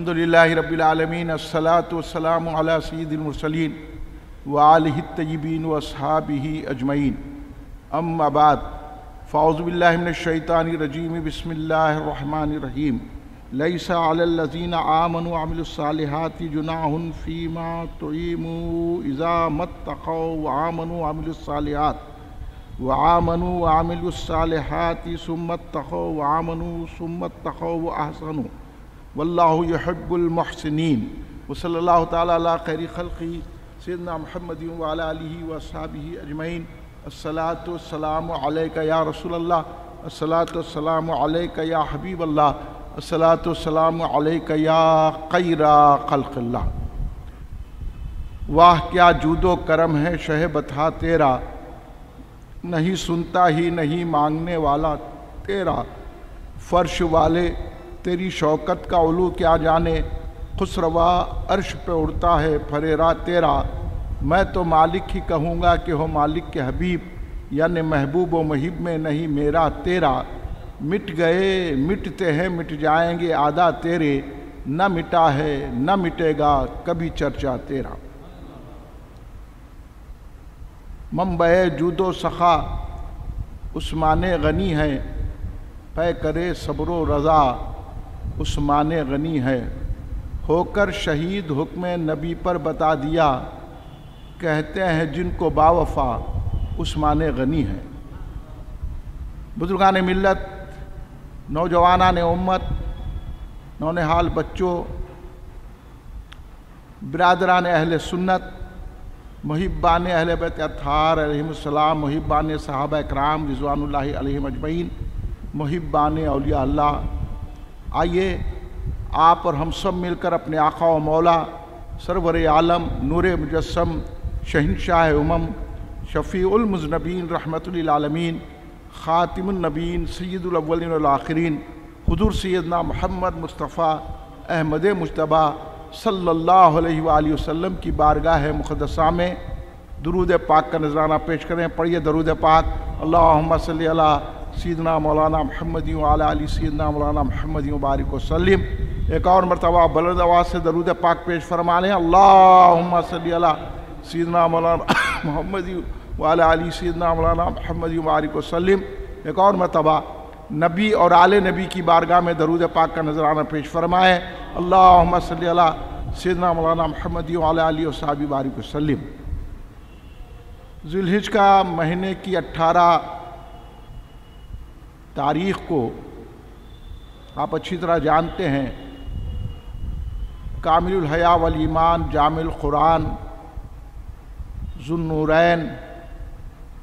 अल्हम्दुलिल्लाहि रब्बिल आलमीन अस्सलातु वस्सलामु अला सय्यिदिल मुरसलीन व आलिहि तय्यबीन व अस्हाबिहि अजमईन अम्मा बाद फ़अऊज़ु बिल्लाहि मिनश शैतानिर रजीम बिस्मिल्लाहिर रहमानिर रहीम लैसा अलल लज़ीना आमनु व अमिलुस सालिहाति जुनाहुन फ़ीमा तुईमु इज़ा मत्तक़ौ व आमनु व अमिलुस सालिहात व आमनु व अमिलुस सालिहाति सुम्मत्तक़ौ व आमनु सुम्मत्तक़ौ व अहसनु वल्लाहु युहिब्बुल मुहसिनीन व सल्लल्लाहु तआला अला खैरि खल्क़ि सय्यिदना मुहम्मदिन व अला आलिहि व अस्हाबिहि अजमईन। अस्सलातु वस्सलामु अलैका या रसूलल्लाह, अस्सलातु वस्सलामु अलैका या हबीबल्लाह, अस्सलातु वस्सलामु अलैका या खैरा खल्क़िल्लाह। वाह क्या जूदो करम है शह बता तेरा, नहीं सुनता ही नहीं मांगने वाला तेरा। फर्श वाले तेरी शौकत का उलू क्या जाने, खुसरवा अर्श पे उड़ता है फरेरा तेरा। मैं तो मालिक ही कहूँगा कि हो मालिक के हबीब, यानी महबूब व मुहिब में नहीं मेरा तेरा। मिट गए मिटते हैं मिट जाएंगे आदा तेरे, न मिटा है न मिटेगा कभी चर्चा तेरा। मंबए जूदो सखा उस्माने गनी है, पै करे सब्रो रज़ा उस्माने गनी है। होकर शहीद हुक्म नबी पर बता दिया, कहते हैं जिनको बावफा उस्माने गनी है। बुजुर्गान मिल्लत, नौजवानान उम्मत, नौनिहाल बच्चों, बिरादरान अहले सुन्नत, मुहिब्बान अहले बैत अत्हार अलैहिमुस्सलाम, मुहिब्बान सहाबा इकराम रिज़वानुल्लाहि अलैहिम अजमईन, मुहिब्बान औलिया अल्लाह, आइए आप और हम सब मिलकर अपने आका व मौला सरवर आलम नूर मुजस्सम शहंशाह उमम शफ़ीउल मुज़नबीन रहमतुल आलमीन ख़ातिमुन नबीन सय्यिदुल अव्वलीन वल आखिरीन हुज़ूर सैयदना मुहम्मद मुस्तफ़ा अहमद मुज्तबा सल्लल्लाहु अलैहि वसल्लम की बारगाह मुक़द्दसा में दुरूद पाक का नजराना पेश करें। पढ़िए दरूद पाक। अल्लाहुम्मा सल्लि अला सय्यिदना मौलाना मुहम्मद व अला आलि सय्यिदना मौलाना मुहम्मद व बारिक वसल्लिम। एक और मरतबा बुलंद आवाज़ से दरूद पाक पेश फरमा लें। अल्लाहुम्मा सल्लि अला सय्यिदना मौलाना मुहम्मद व अला आलि सय्यिदना मौलाना मुहम्मद व बारिक वसल्लिम। एक और मरतबा नबी और आले नबी की बारगाह में दरूद पाक का नजराना पेश फरमाएँ। अल्लाहुम्मा सल्लि अला सय्यिदना मौलाना मुहम्मद व अला आलि वसहबी बारिक वसल्लिम। ज़ुल्हिज का महीने की 18 तारीख़ को आप अच्छी तरह जानते हैं, कामिलुल हया वल ईमान, जामिल कुरान, ज़ुन्नूरैन,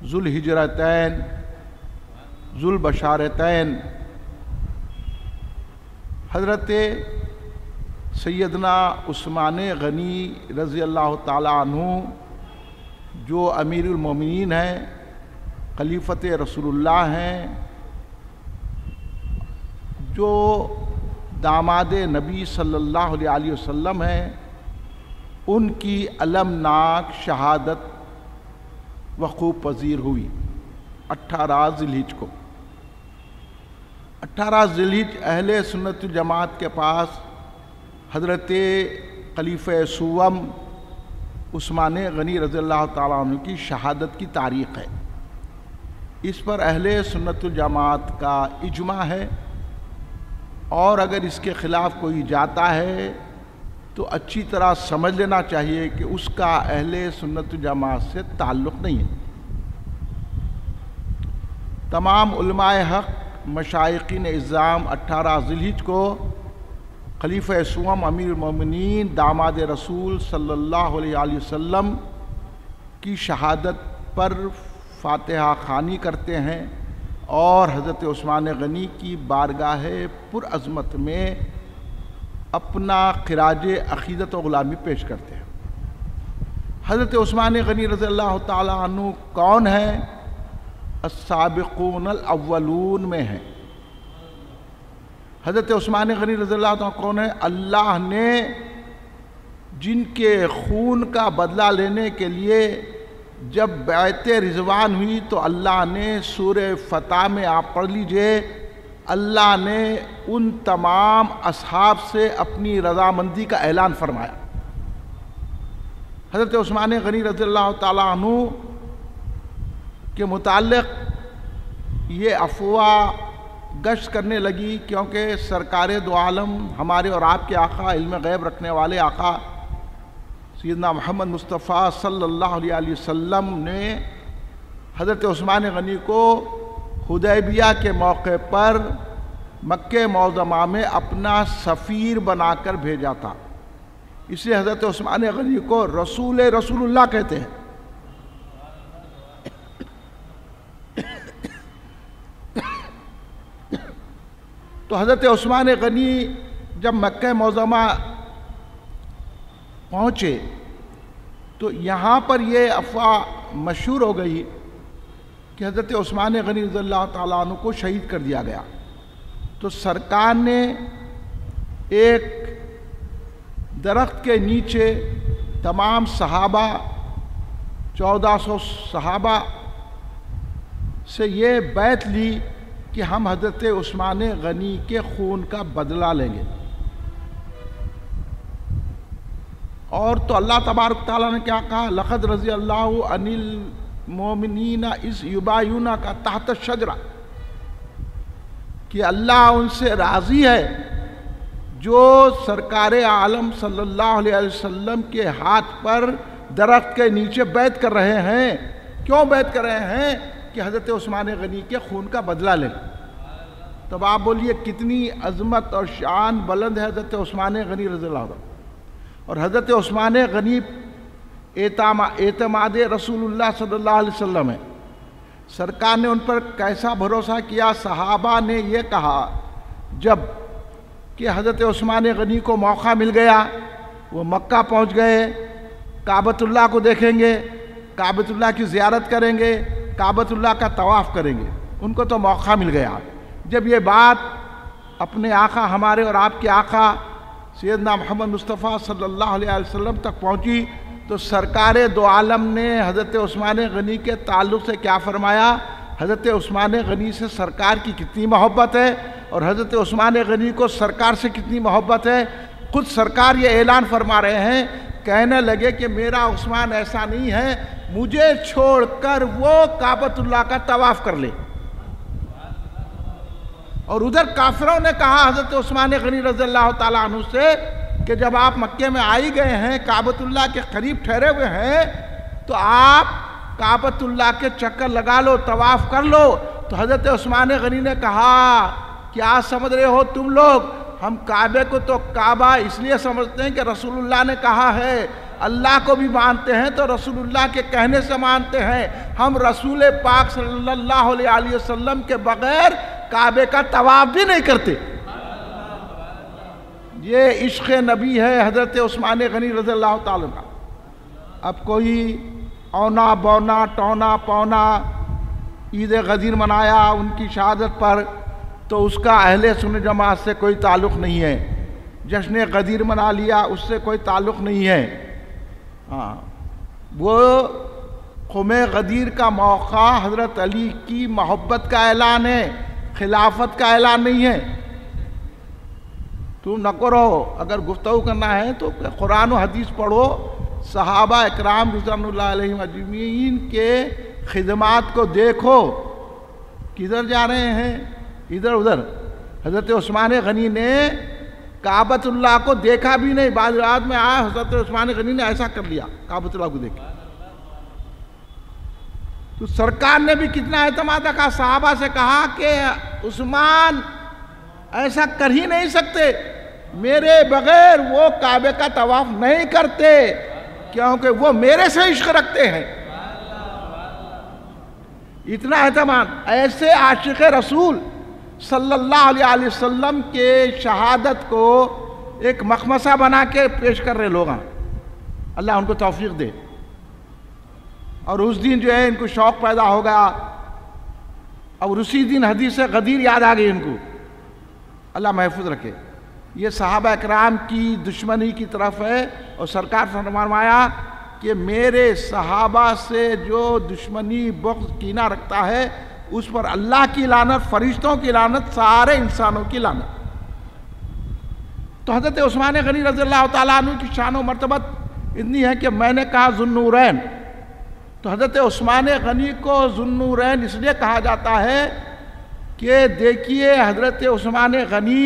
ज़ुल हिजरतैन, ज़ुल बशारतैन, हज़रत सैयदना उस्मान गनी रज़ी अल्लाह ताला अन्हु जो अमीरुल मोमिनीन हैं, खलीफत रसूलुल्लाह हैं, जो दामाद नबी सल्लल्लाहु अलैहि वसल्लम हैं, उनकी अलमनाक शहादत वक़ूफ़ पज़ीर हुई 18 ज़िलहिज को। 18 ज़िलहिज अहले सुन्नत जमात के पास हज़रत खलीफ़े सुवम उस्मान गनी रज़ी अल्लाह ताला अन्हु की शहादत की तारीख़ है। इस पर अहले सुन्नत जमात का इजमा है, और अगर इसके ख़िलाफ़ कोई जाता है तो अच्छी तरह समझ लेना चाहिए कि उसका अहले सुन्नत जमात से ताल्लुक़ नहीं है। तमाम उलमाए हक़ मशाइक़ीन इज़्ज़ाम 18 ज़िलहिज को खलीफ़ा सुवम अमीरुल मोमिनीन दामाद रसूल सल्लल्लाहु अलैहि वसल्लम की शहादत पर फ़ातिहा ख़ानी करते हैं और हज़रत उस्मान गनी की बारगाह पुरअज़मत में अपना ख़िराज अक़ीदत व ग़ुलामी पेश करते हैं। हज़रत उस्मान गनी रज़ी अल्लाह ताला अन्हु कौन हैं? अस्साबिक़ून अव्वलून में हैं। हज़रत उस्मान गनी रज़ी अल्लाह ताला कौन है? अल्लाह ने जिनके खून का बदला लेने के लिए जब बैत रिज़वान हुई तो अल्लाह ने सूरह फ़तह में आप पढ़ लीजिए अल्लाह ने उन तमाम असहाब से अपनी रज़ामंदी का ऐलान फरमाया। हज़रत उस्मान गनी रज़ियल्लाहु ताला अन्हु के मुताल्लिक़ ये अफ़वाह गश्त करने लगी, क्योंकि सरकार दो आलम हमारे और आपके आका, इल्म गैब रखने वाले आका सैयदना मोहम्मद मुस्तफ़ा सल्लल्लाहु अलैहि वसल्लम ने हज़रत उस्मान गनी को हुदैबिया के मौके पर मक्के मौज़मा में अपना सफ़ीर बनाकर भेजा था। इसलिए हज़रत उस्मान गनी को रसूलुल्लाह कहते हैं। तो हज़रत उस्मान गनी जब मक्के मौज़मा पहुँचे तो यहाँ पर यह अफवाह मशहूर हो गई कि हज़रत उस्मान गनी रज़ियल्लाहु ताला अन्हु को शहीद कर दिया गया। तो सरकार ने एक दरख्त के नीचे तमाम सहाबा 1400 सहाबा से ये बैत ली कि हम हज़रत उस्मान गनी के खून का बदला लेंगे। और तो अल्लाह तबारक ताला ने क्या कहा, लक़द रज़ी अल्लाहु अनिल मोमिनीना इस युबायूना का तहत शजरा, कि अल्लाह उनसे राज़ी है जो सरकार आलम सल्लल्लाहु अलैहि वसल्लम के हाथ पर दरख्त के नीचे बैत कर रहे हैं। क्यों बैत कर रहे हैं? कि हज़रत उस्मान गनी के खून का बदला लें। तब आप बोलिए कितनी अज़मत और शान बुलंद है हज़रत उस्मान गनी रज़ियल्लाहु अन्हु। और हज़रत उस्मान गनी एतमाद रसूलुल्लाह सल्लल्लाहु अलैहि वसल्लम है। सरकार ने उन पर कैसा भरोसा किया। सहाबा ने यह कहा जब कि हज़रत उस्मान गनी को मौका मिल गया, वो मक्का पहुंच गए, काबतुल्लाह को देखेंगे, काबतुल्लाह की ज़ियारत करेंगे, काबतुल्लाह का तवाफ़ करेंगे, उनको तो मौका मिल गया। जब ये बात अपने आका, हमारे और आपके आका सैयदना मोहम्मद मुस्तफ़ा सल्लल्लाहु अलैहि वसल्लम तक पहुंची, तो सरकार दो आलम ने हज़रत उस्मान गनी के ताल्लुक़ से क्या फरमाया। हज़रत उस्मान गनी से सरकार की कितनी मोहब्बत है और हज़रत उस्मान गनी को सरकार से कितनी मोहब्बत है। खुद सरकार ये ऐलान फरमा रहे हैं, कहने लगे कि मेरा उस्मान ऐसा नहीं है, मुझे छोड़कर वो काबतुल्लाह का तवाफ़ कर ले। और उधर काफिरों ने कहा हज़रत उस्मान गनी रज़ियल्लाहु ताला अन्हु से कि जब आप मक्के में आ ही गए हैं, काबतुल्लाह के करीब ठहरे हुए हैं, तो आप काबतुल्लाह के चक्कर लगा लो, तवाफ़ कर लो। तो हज़रत उस्मान गनी ने कहा क्या समझ रहे हो तुम लोग, हम काबे को तो काबा इसलिए समझते हैं कि रसूलुल्लाह ने कहा है, अल्लाह को भी मानते हैं तो रसूलुल्लाह के कहने से मानते हैं। हम रसूल पाक सल्लल्लाहु अलैहि वसल्लम के बगैर काबे का तवाफ़ भी नहीं करते। ये इश्क़ नबी है हज़रत उस्मान गनी रज़ियल्लाहु ताला का। अब कोई औना बौना टौना पौना ईद गदीर मनाया उनकी शहादत पर, तो उसका अहले सुन्नत जमात से कोई ताल्लुक़ नहीं है। जश्न गदीर मना लिया, उससे कोई ताल्लुक़ नहीं है। हाँ, वो ख़ुमे गदीर का मौका हज़रत अली की मोहब्बत का ऐलान है, खिलाफत का ऐलान नहीं है। तुम न करो, अगर गुफ्तगू करना है तो कुरान और हदीस पढ़ो, सहाबा इकराम रिज़वानुल्लाह अलैहिम अजमईन के खिदमात को देखो। किधर जा रहे हैं, इधर उधर। हज़रत उस्मान गनी ने काबतुल्लाह को देखा भी नहीं, बाद रात में आया हज़रत उस्मान गनी ने ऐसा कर लिया काबतुल्लाह को देख। तो सरकार ने भी कितना एतमाद रखा, सहाबा से कहा कि उस्मान ऐसा कर ही नहीं सकते, मेरे बगैर वो काबे का तवाफ नहीं करते, क्योंकि वो मेरे से इश्क रखते हैं। इतना एतमाद। ऐसे आशिक़ रसूल सल्लल्लाहु अलैहि वसल्लम के शहादत को एक मखमसा बना के पेश कर रहे लोग, अल्लाह उनको तौफीक दे। और उस दिन जो है इनको शौक़ पैदा हो गया, और उसी दिन हदीस गदीर याद आ गई इनको, अल्लाह महफूज रखे। ये सहाबा इकराम की दुश्मनी की तरफ है। और सरकार ने फरमाया कि मेरे सहाबा से जो दुश्मनी बुग़्ज़ कीना रखता है उस पर अल्लाह की लानत, फरिश्तों की लानत, सारे इंसानों की लानत। तो हज़रत उस्मान गनी रज़ियल्लाहु ताला अन्हु की शान व मर्तबत इतनी है कि मैंने कहा ज़ुन्नूरैन, तो हज़रत उस्मान गनी को ज़ुन्नूरैन इसलिए कहा जाता है कि देखिए हज़रत उस्मान गनी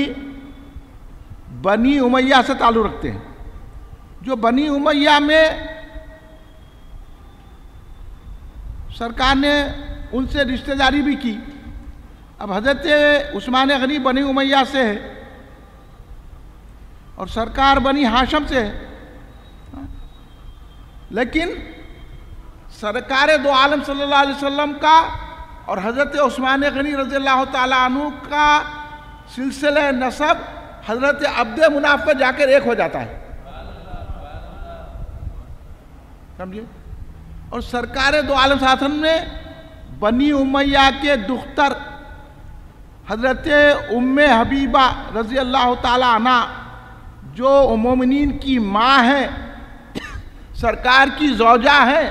बनी उमैया से ताल्लुक़ रखते हैं। जो बनी उमैया में सरकार ने उनसे रिश्तेदारी भी की। अब हज़रत उस्मान गनी बनी उमैया से है और सरकार बनी हाशम से है, लेकिन सरकार दो आलम सल्लल्लाहु अलैहि वसल्लम का और हज़रत उस्मान गनी रज़ियल्लाहु ताला अन्हु का सिलसिले नसब हज़रत अब्द मुनाफ पर जाकर एक हो जाता है, समझिए। और सरकार दो आलम शासन में बनी उमैया के दुख्तर हज़रत उम्मे हबीबा रज़ियल्लाहु ताला अन्हा जो मोमिनीन की माँ है, सरकार की ज़ौजा है,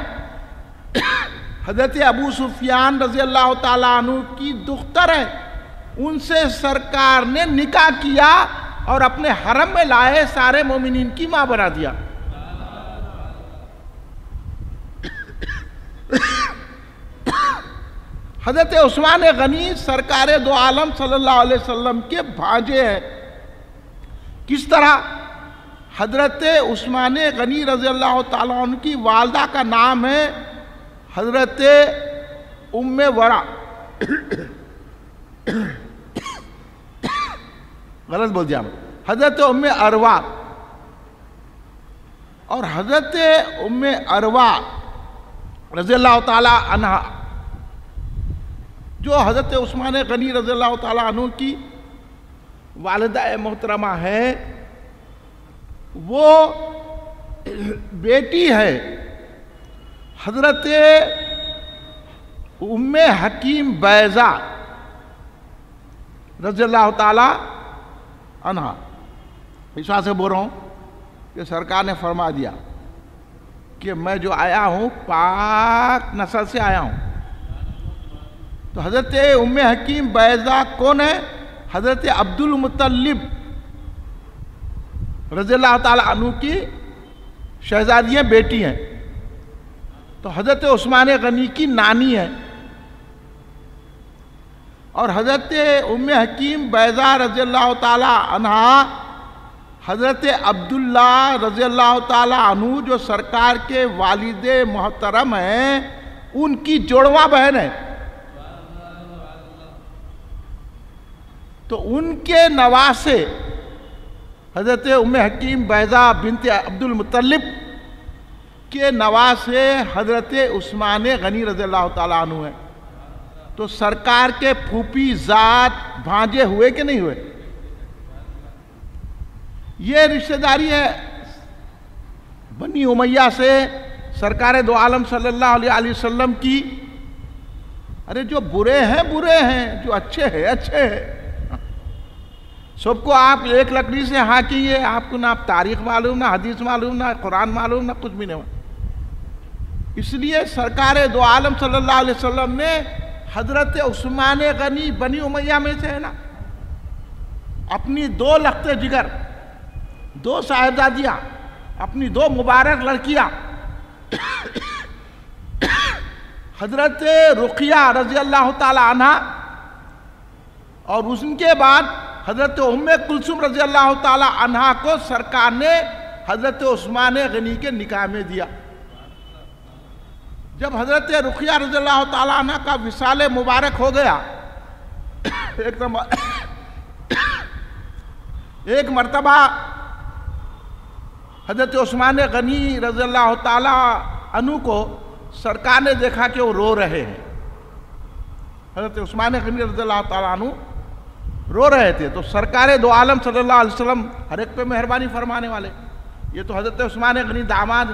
हज़रत अबू सुफियान रज़ियल्लाहु ताला अन्हु की दुख्तर है, उनसे सरकार ने निकाह किया और अपने हरम में लाए, सारे मोमिनीन की माँ बना दिया। हज़रत उस्मान गनी सरकार दो आलम सल्लल्लाहु अलैहि वसल्लम के भांजे हैं। किस तरह? हज़रत उस्मान गनी रज़ियल्लाहु ताला अन्हु की वालदा का नाम है हज़रत उम्मे वरा, गलत बोल दिया मैं, हज़रत उम्मे अरवा। और हज़रत उम्मे अरवा रज़ियल्लाहु ताला अन्हा जो हज़रत उस्मान गनी रज़ियल्लाहु ताला अन्हु की वालिदा मोहतरमा है, वो बेटी है हज़रत उम्मे हकीम बैज़ा रज़ियल्लाहु ताला अन्हा। विश्वास से बोल रहा हूँ कि सरकार ने फरमा दिया कि मैं जो आया हूँ पाक नस्ल से आया हूँ। तो हज़रत उम्मे हकीम बैज़ा कौन है? हज़रत अब्दुल मुत्तलिब रज़ियल्लाहु ताला अन्हु की शहजादियाँ बेटी हैं। तो हज़रत उस्मान गनी की नानी है। और हज़रत उम्मे हकीम बैज़ा रज़ियल्लाहु ताला अन्हा हज़रत अब्दुल्ला रज़ियल्लाहु ताला अन्हु जो सरकार के वालिदे मोहतरम हैं, उनकी जोड़वा बहन है। तो उनके नवासे हज़रत उम्मे हकीम बैज़ा बिनते अब्दुल मुत्तलिब के नवासे हज़रत उस्मान गनी रज़ियल्लाहु ताला अन्हु है। तो सरकार के फूफी जात भांजे हुए कि नहीं हुए? ये रिश्तेदारी है बनी उमैया से सरकार दो आलम सल्लल्लाहु अलैहि वसल्लम की। अरे जो बुरे हैं बुरे हैं, जो अच्छे हैं अच्छे हैं। सबको आप एक लकड़ी से हाँकिए, आपको ना तारीख मालूम, ना हदीस मालूम, ना कुरान मालूम, ना कुछ भी नहीं। इसलिए सरकार दो आलम सल्लल्लाहु अलैहि वसल्लम ने हज़रत उस्मान गनी बनी उमैया में से है ना, अपनी दो लख्ते जिगर, दो साहिबजादियाँ, अपनी दो मुबारक लड़कियाँ हज़रत रुक़िया रज़ियल्लाहु ताला अन्हा और उसके बाद हज़रत उम्मे कुलसुम रज़ियल्लाहु ताला अन्हा को सरकार ने हज़रत उस्मान गनी के निकाह में दिया। जब हज़रत रुक़िया रज़ियल्लाहु ताला अन्हा का विसाल मुबारक हो गया, एक मर्तबा हज़रत उस्मान गनी रज़ियल्लाहु ताला अन्हु को सरकार ने देखा कि वो रो रहे हैं। हज़रत उस्मान गनी रज़ियल्लाहु ताला अन्हु रो रहे थे। तो सरकार दो आलम सल्लल्लाहु अलैहि वसल्लम हर एक पे मेहरबानी फरमाने वाले, ये तो हज़रत उस्मान गनी दामाद।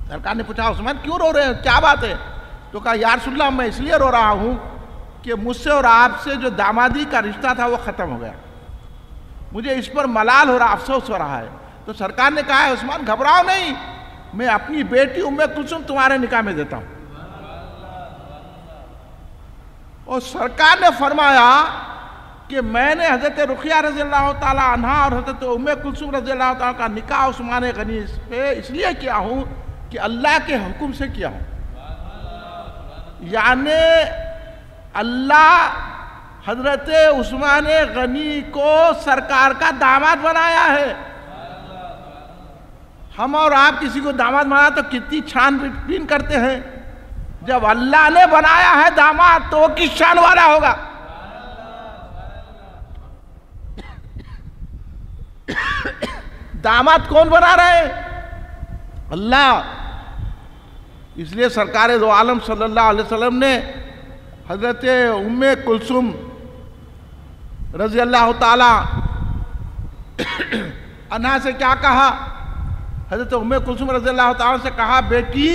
सरकार ने पूछा उस्मान क्यों रो रहे हैं, क्या बात है? तो कहा या रसूलल्लाह मैं इसलिए रो रहा हूँ कि मुझसे और आपसे जो दामादी का रिश्ता था वो ख़त्म हो गया, मुझे इस पर मलाल हो रहा, अफसोस हो रहा है। तो सरकार ने कहा है उस्मान घबराओ नहीं, मैं अपनी बेटी उम्मे कुलसुम तुम्हारे निकाह में देता हूँ। और सरकार ने फरमाया कि मैंने हज़रत रुक़िया रज़ी अल्लाह ताला अन्हा और हज़रत उम्मे कुलसूम रज़ी अल्लाह ताला का निकाह उस्मान गनी पे इसलिए किया हूँ कि अल्लाह के हुक्म से किया हूँ। यानी अल्लाह हज़रत उस्मान गनी को सरकार का दामाद बनाया है। हम और आप किसी को दामाद बनाया तो कितनी छानबीन करते हैं। जब अल्लाह ने बनाया है दामाद तो वो किस शान वाला होगा। दामाद कौन बना रहे? अल्लाह। इसलिए सरकार दो आलम सल्लल्लाहु अलैहि वसल्लम ने हज़रत उम्मे कुलसूम रज़ी अल्लाह ताला अन्हा से क्या कहा? हज़रत उम्मे कुलसूम रज़ी अल्लाह ताला से कहा, बेटी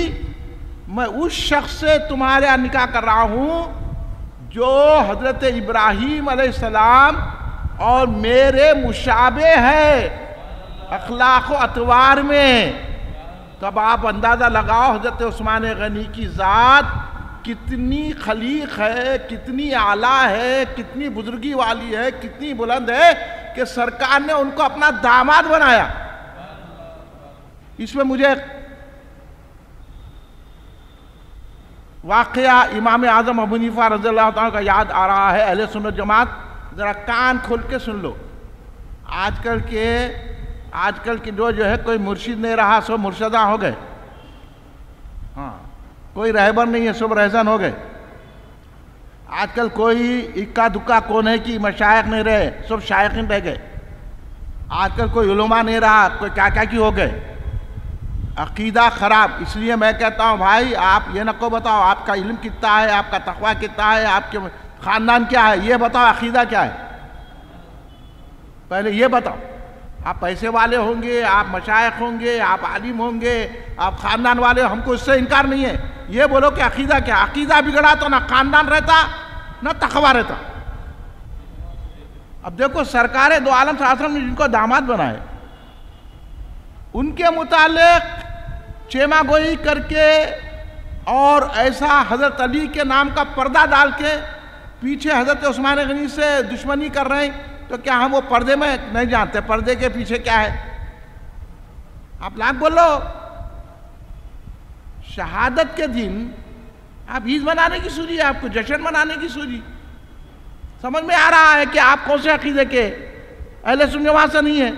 मैं उस शख्स से तुम्हारे यहाँ निकाह कर रहा हूँ जो हज़रत इब्राहीम अलैहिस्सलाम और मेरे मुशाबे है अखलाक व अतवार में। तब आप अंदाज़ा लगाओ हज़रत उस्मान गनी की ज़ात कितनी खलीक है, कितनी आला है, कितनी बुजुर्गी वाली है, कितनी बुलंद है कि सरकार ने उनको अपना दामाद बनाया। इसमें मुझे वाक़या इमाम आज़म अबू हनीफा रज़ियल्लाहु ताला का याद आ रहा है। अहले सुन्नत जमात ज़रा कान खोल के सुन लो। आजकल के जो है कोई मुर्शिद नहीं रहा, सब मुर्शदा हो गए। हाँ, कोई रहबर नहीं है, सब रहसन हो गए। आजकल कोई इक्का दुक्का कौन है कि मशाइख नहीं रहे, सब शायखीन रह गए। आजकल कोई उलमा नहीं रहा, कोई क्या क्या की हो गए। अकीदा ख़राब। इसलिए मैं कहता हूँ भाई आप ये न को बताओ आपका इल्म कितना है, आपका तक़वा कितना है, आपके ख़ानदान क्या है, ये बताओ अकीदा क्या है। पहले ये बताओ। आप पैसे वाले होंगे, आप मशाइख होंगे, आप आलिम होंगे, आप ख़ानदान वाले, हमको इससे इनकार नहीं है। ये बोलो कि अकीदा क्या। अकीदा बिगड़ा तो ना ख़ानदान रहता ना तक़वा रहता। अब देखो सरकार दो आलम सल्लल्लाहु अलैहि वसल्लम ने जिनको दामाद बनाए उनके मुतालिक चेमा गोई करके और ऐसा हज़रत अली के नाम का पर्दा डाल के पीछे हज़रत उस्मान गनी से दुश्मनी कर रहे हैं, तो क्या हम वो पर्दे में नहीं जानते पर्दे के पीछे क्या है? आप लाख बोलो। शहादत के दिन आप ईद मनाने की सूझी, आपको जश्न मनाने की सूझी। समझ में आ रहा है कि आप कौन से अकीदे के अहले सुन्नत वहां से नहीं है।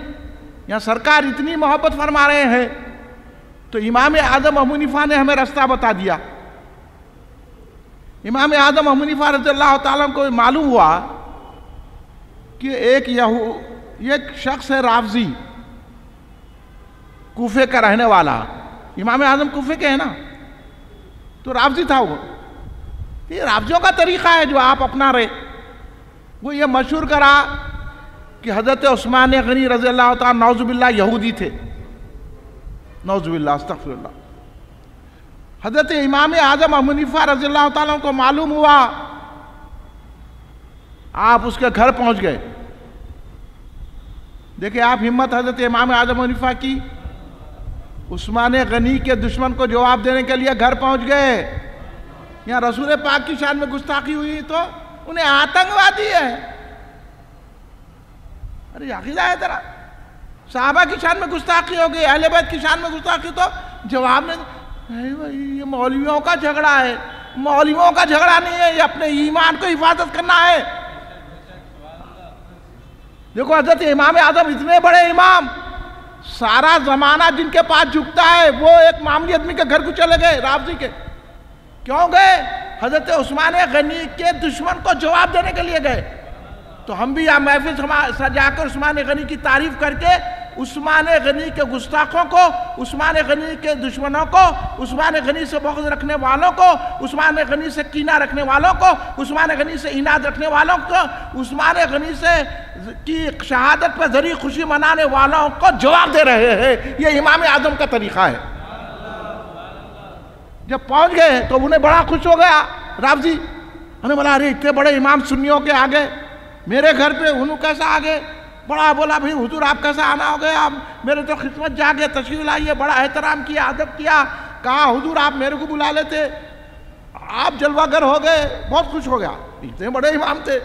यहाँ सरकार इतनी मोहब्बत फरमा रहे हैं तो इमाम आज़म अबू हनीफा ने हमें रास्ता बता दिया। इमाम आज़म अबू हनीफा रज़ियल्लाहु ताला को मालूम हुआ कि एक शख्स है रावजी, कूफे का रहने वाला। इमाम आज़म कूफे के है ना, तो रावजी था वो। ये रावजियों का तरीक़ा है जो आप अपना रहे। वो ये मशहूर करा कि हज़रत उस्मान गनी रज़ियल्लाहु ताला नौज़ुबिल्लाह यहूदी थे। नौज़ुबिल्लाह, अस्तग़फिरुल्लाह। हज़रत इमाम आज़म अबू हनीफा रज़ियल्लाहु ताला को मालूम हुआ, आप उसके घर पहुंच गए। देखिए आप हिम्मत हज़रत इमाम आज़म अबू हनीफा की। उस्मान गनी के दुश्मन को जवाब देने के लिए घर पहुंच गए। यहाँ रसूल पाक की शान में गुस्ताखी हुई तो उन्हें आतंकवादी है। अरे अकीदा है तेरा। साहबा की शान में गुस्ताखी हो गई, अहले बैत की शान में गुस्ताखी, तो जवाब में ये मौलवियों का झगड़ा है। मौलवियों का झगड़ा नहीं है, ये अपने ईमान को हिफाजत करना है। देखो हज़रत इमाम आज़म इतने बड़े इमाम, सारा जमाना जिनके पास झुकता है, वो एक मामूली आदमी के घर को चले गए, रावजी के। क्यों गए? हज़रत उस्मान गनी के दुश्मन को जवाब देने के लिए गए। तो हम भी यहाँ महफिल सजाकर उस्मान गनी की तारीफ करके उस्मान गनी के गुस्ताखों को, उस्मान गनी के दुश्मनों को, उस्मान गनी से बग़्ज़ रखने वालों को, उस्मान गनी से कीना रखने वालों को, उस्मान गनी से इनाद रखने वालों को, उस्मान गनी से की शहादत पर ज़री खुशी मनाने वालों को जवाब दे रहे हैं। ये इमाम आज़म का तरीक़ा है। जब पहुँच गए तो उन्हें बड़ा खुश हो गया रावजी। उन्हें बोला अरे इतने बड़े इमाम सुन्नियों के आगे मेरे घर पे उन्होंने कैसा आ गए? बड़ा बोला भाई हुजूर आप कैसा आना हो गए? आप मेरे तो खिदमत जागे, तशरीफ लाइए। बड़ा एहतराम किया, अदब किया। कहा हुजूर आप मेरे को बुला लेते। आप जलवागर हो गए, बहुत खुश हो गया, इतने बड़े इमाम थे।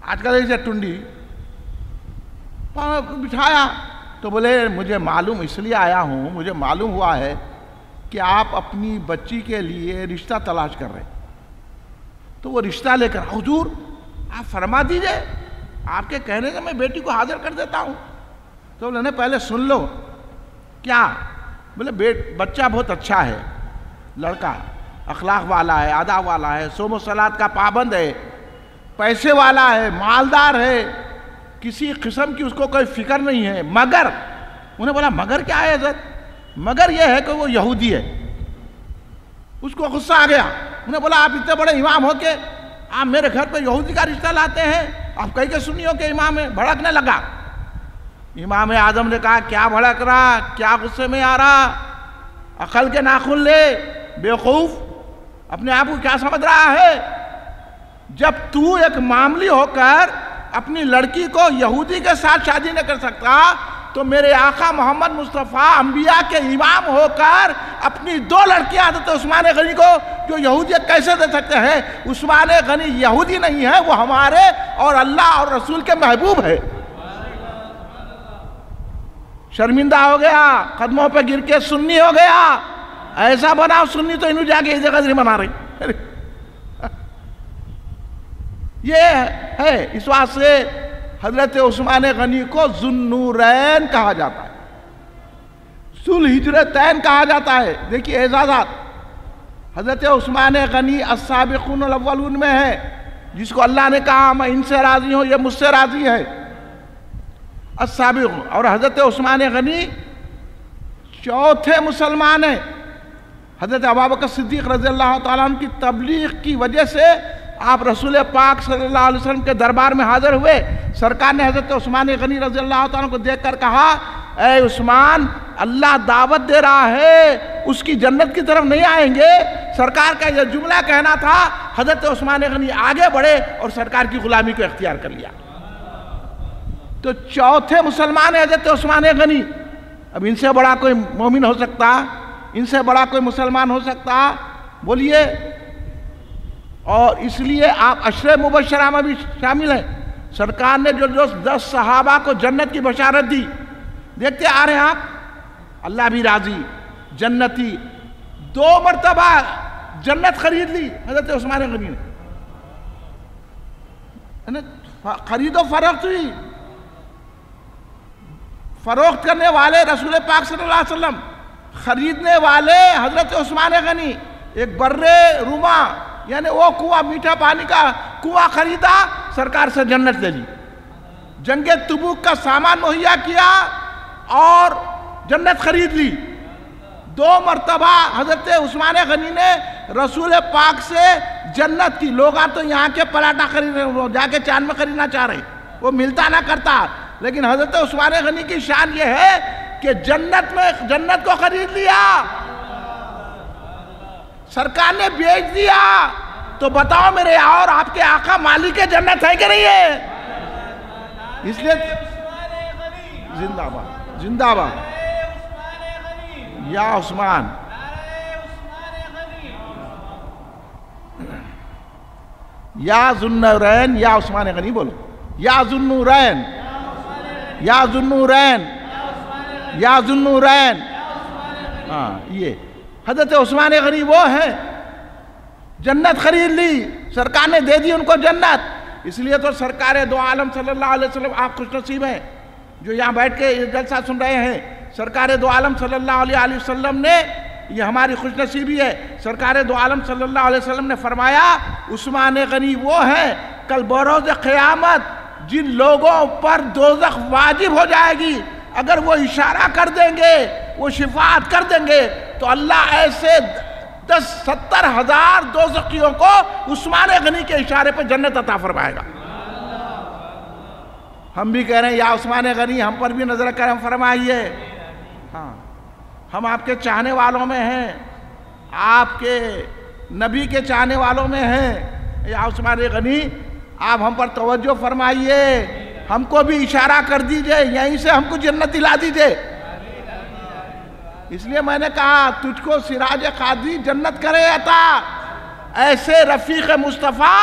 आजकल ऐसे टुंडी बिठाया तो बोले मुझे मालूम, इसलिए आया हूं, मुझे मालूम हुआ है कि आप अपनी बच्ची के लिए रिश्ता तलाश कर रहे हैं, तो वो रिश्ता लेकर हुजूर आप फरमा दीजिए, आपके कहने से मैं बेटी को हाजिर कर देता हूं। तो बोले पहले सुन लो। क्या? बोले बच्चा बहुत अच्छा है, लड़का अखलाक वाला है, अदा वाला है, सोमो सलात का पाबंद है, पैसे वाला है, मालदार है, किसी किस्म की उसको कोई फिक्र नहीं है। मगर उन्हें बोला मगर क्या है हज़रत? मगर यह है कि वो यहूदी है। उसको गुस्सा आ गया। उन्हें बोला आप इतने बड़े इमाम हो के आप मेरे घर पे यहूदी का रिश्ता लाते हैं, आप कहीं के सुनियो के इमाम है। भड़कने लगा। इमाम आजम ने कहा क्या भड़क रहा, क्या गुस्से में आ रहा, अकल के नाखून ले, बेवकूफ, अपने आप को क्या समझ रहा है? जब तू एक मामली होकर अपनी लड़की को यहूदी के साथ शादी नहीं कर सकता, तो मेरे आका मोहम्मद मुस्तफ़ा अंबिया के इमाम होकर अपनी 2 लड़कियां हज़रत उस्मान गनी को जो यहूदियत कैसे दे सकते हैं? उस्मान गनी यहूदी नहीं है, वो हमारे और अल्लाह और रसूल के महबूब है। शर्मिंदा हो गया, कदमों पे गिर के सुन्नी हो गया। ऐसा बनाओ सुन्नी तो इन्हों जाके इस जगह बना रही। ये है, इस वास्ते हजरत उस्मान गनी को जुन्नूरैन कहा जाता है, सुल हिजरतैन कहा जाता है। देखिए एजाज़ात हजरत उस्मान गनी अस्साबिकून अव्वलून में है, जिसको अल्लाह ने कहा मैं इनसे राजी हूं, ये मुझसे राजी है, अस्साबिकून। और हजरत उस्मान गनी चौथे मुसलमान है। हजरत अबू बकर सिद्दीक रज़ियल्लाहु ताला अन्हु की तबलीग की वजह से आप रसूल पाक सल्लल्लाहु अलैहि वसल्लम के दरबार में हाजिर हुए। सरकार ने हजरत उस्मान गनी रज़ियल्लाहु ताला को देखकर कहा, ऐ उस्मान, अल्लाह दावत दे रहा है, उसकी जन्नत की तरफ नहीं आएंगे। सरकार का यह जुमला कहना था। हजरत उस्मान गनी आगे बढ़े और सरकार की गुलामी को इख्तियार कर लिया। तो चौथे मुसलमान है हजरत उस्मान गनी। अब इनसे बड़ा कोई मोमिन हो सकता, इनसे बड़ा कोई मुसलमान हो सकता? बोलिए। और इसलिए आप अशरे मुबशरा में भी शामिल हैं। सरकार ने जो 10 सहाबा को जन्नत की बशारत दी, देखते आ रहे हैं आप, अल्लाह भी राजी, जन्नती। 2 मरतबा जन्नत खरीद ली हजरत उस्मान गनी ने। खरीदो फरोख्त हुई। फरोख्त करने वाले रसूल पाक सल्लल्लाहु अलैहि वसल्लम, खरीदने वाले हजरत उस्मान गनी। एक बर्रे रुमा यानी वो कुआं, मीठा पानी का कुआं खरीदा, सरकार से जन्नत ले ली। जंगे तबूक का सामान मुहैया किया और जन्नत खरीद ली। 2 मरतबा हजरत उस्मान गनी ने रसूल पाक से जन्नत की। लोग तो यहाँ के पराठा खरीद रहे, जाके चांद में खरीदना चाह रहे, वो मिलता ना करता। लेकिन हजरत उस्मान गनी की शान ये है कि जन्नत को खरीद लिया, सरकार ने बेच दिया। तो बताओ मेरे और आपके आका मालिक जन्नत है कि नहीं है? इसलिए जिंदाबाद जिंदाबाद या उस्मान। या जुन्नूरैन या उस्मान गनी बोलो। या जुन्नूरैन, या जुन्नूरैन, या जुन्नूरैन। हाँ, ये हजरत उस्मान गनी वो है, जन्नत खरीद ली, सरकार ने दे दी उनको जन्नत। इसलिए तो सरकार दो आलम सल्लल्लाहु अलैहि वसल्लम, आप खुशनसीब हैं जो यहाँ बैठ के ये जलसा सुन रहे हैं। सरकार दो आलम सल्लल्लाहु अलैहि वसल्लम ने, ये हमारी खुशनसीबी है, सरकार दो आलम सल्लल्लाहु अलैहि वसल्लम ने फरमाया उस्मान गनी वो है कल बरोज़ क़यामत जिन लोगों पर दोज़ख वाजिब हो जाएगी, अगर वो इशारा कर देंगे, वो शिफात कर देंगे, तो अल्लाह ऐसे 10-70 हज़ार दोज़खियों को उस्मान गनी के इशारे पर जन्नत अता फरमाएगा। हम भी कह रहे हैं या उस्मान गनी हम पर भी नजर करम फरमाइए। हाँ, हम आपके चाहने वालों में हैं, आपके नबी के चाहने वालों में हैं। या उस्मान गनी आप हम पर तवज्जो फरमाइए, हमको भी इशारा कर दीजिए, यहीं से हमको जन्नत दिला दीजिए। इसलिए मैंने कहा तुझको सिराज कादरी जन्नत करे अता, ऐसे रफीक मुस्तफ़ा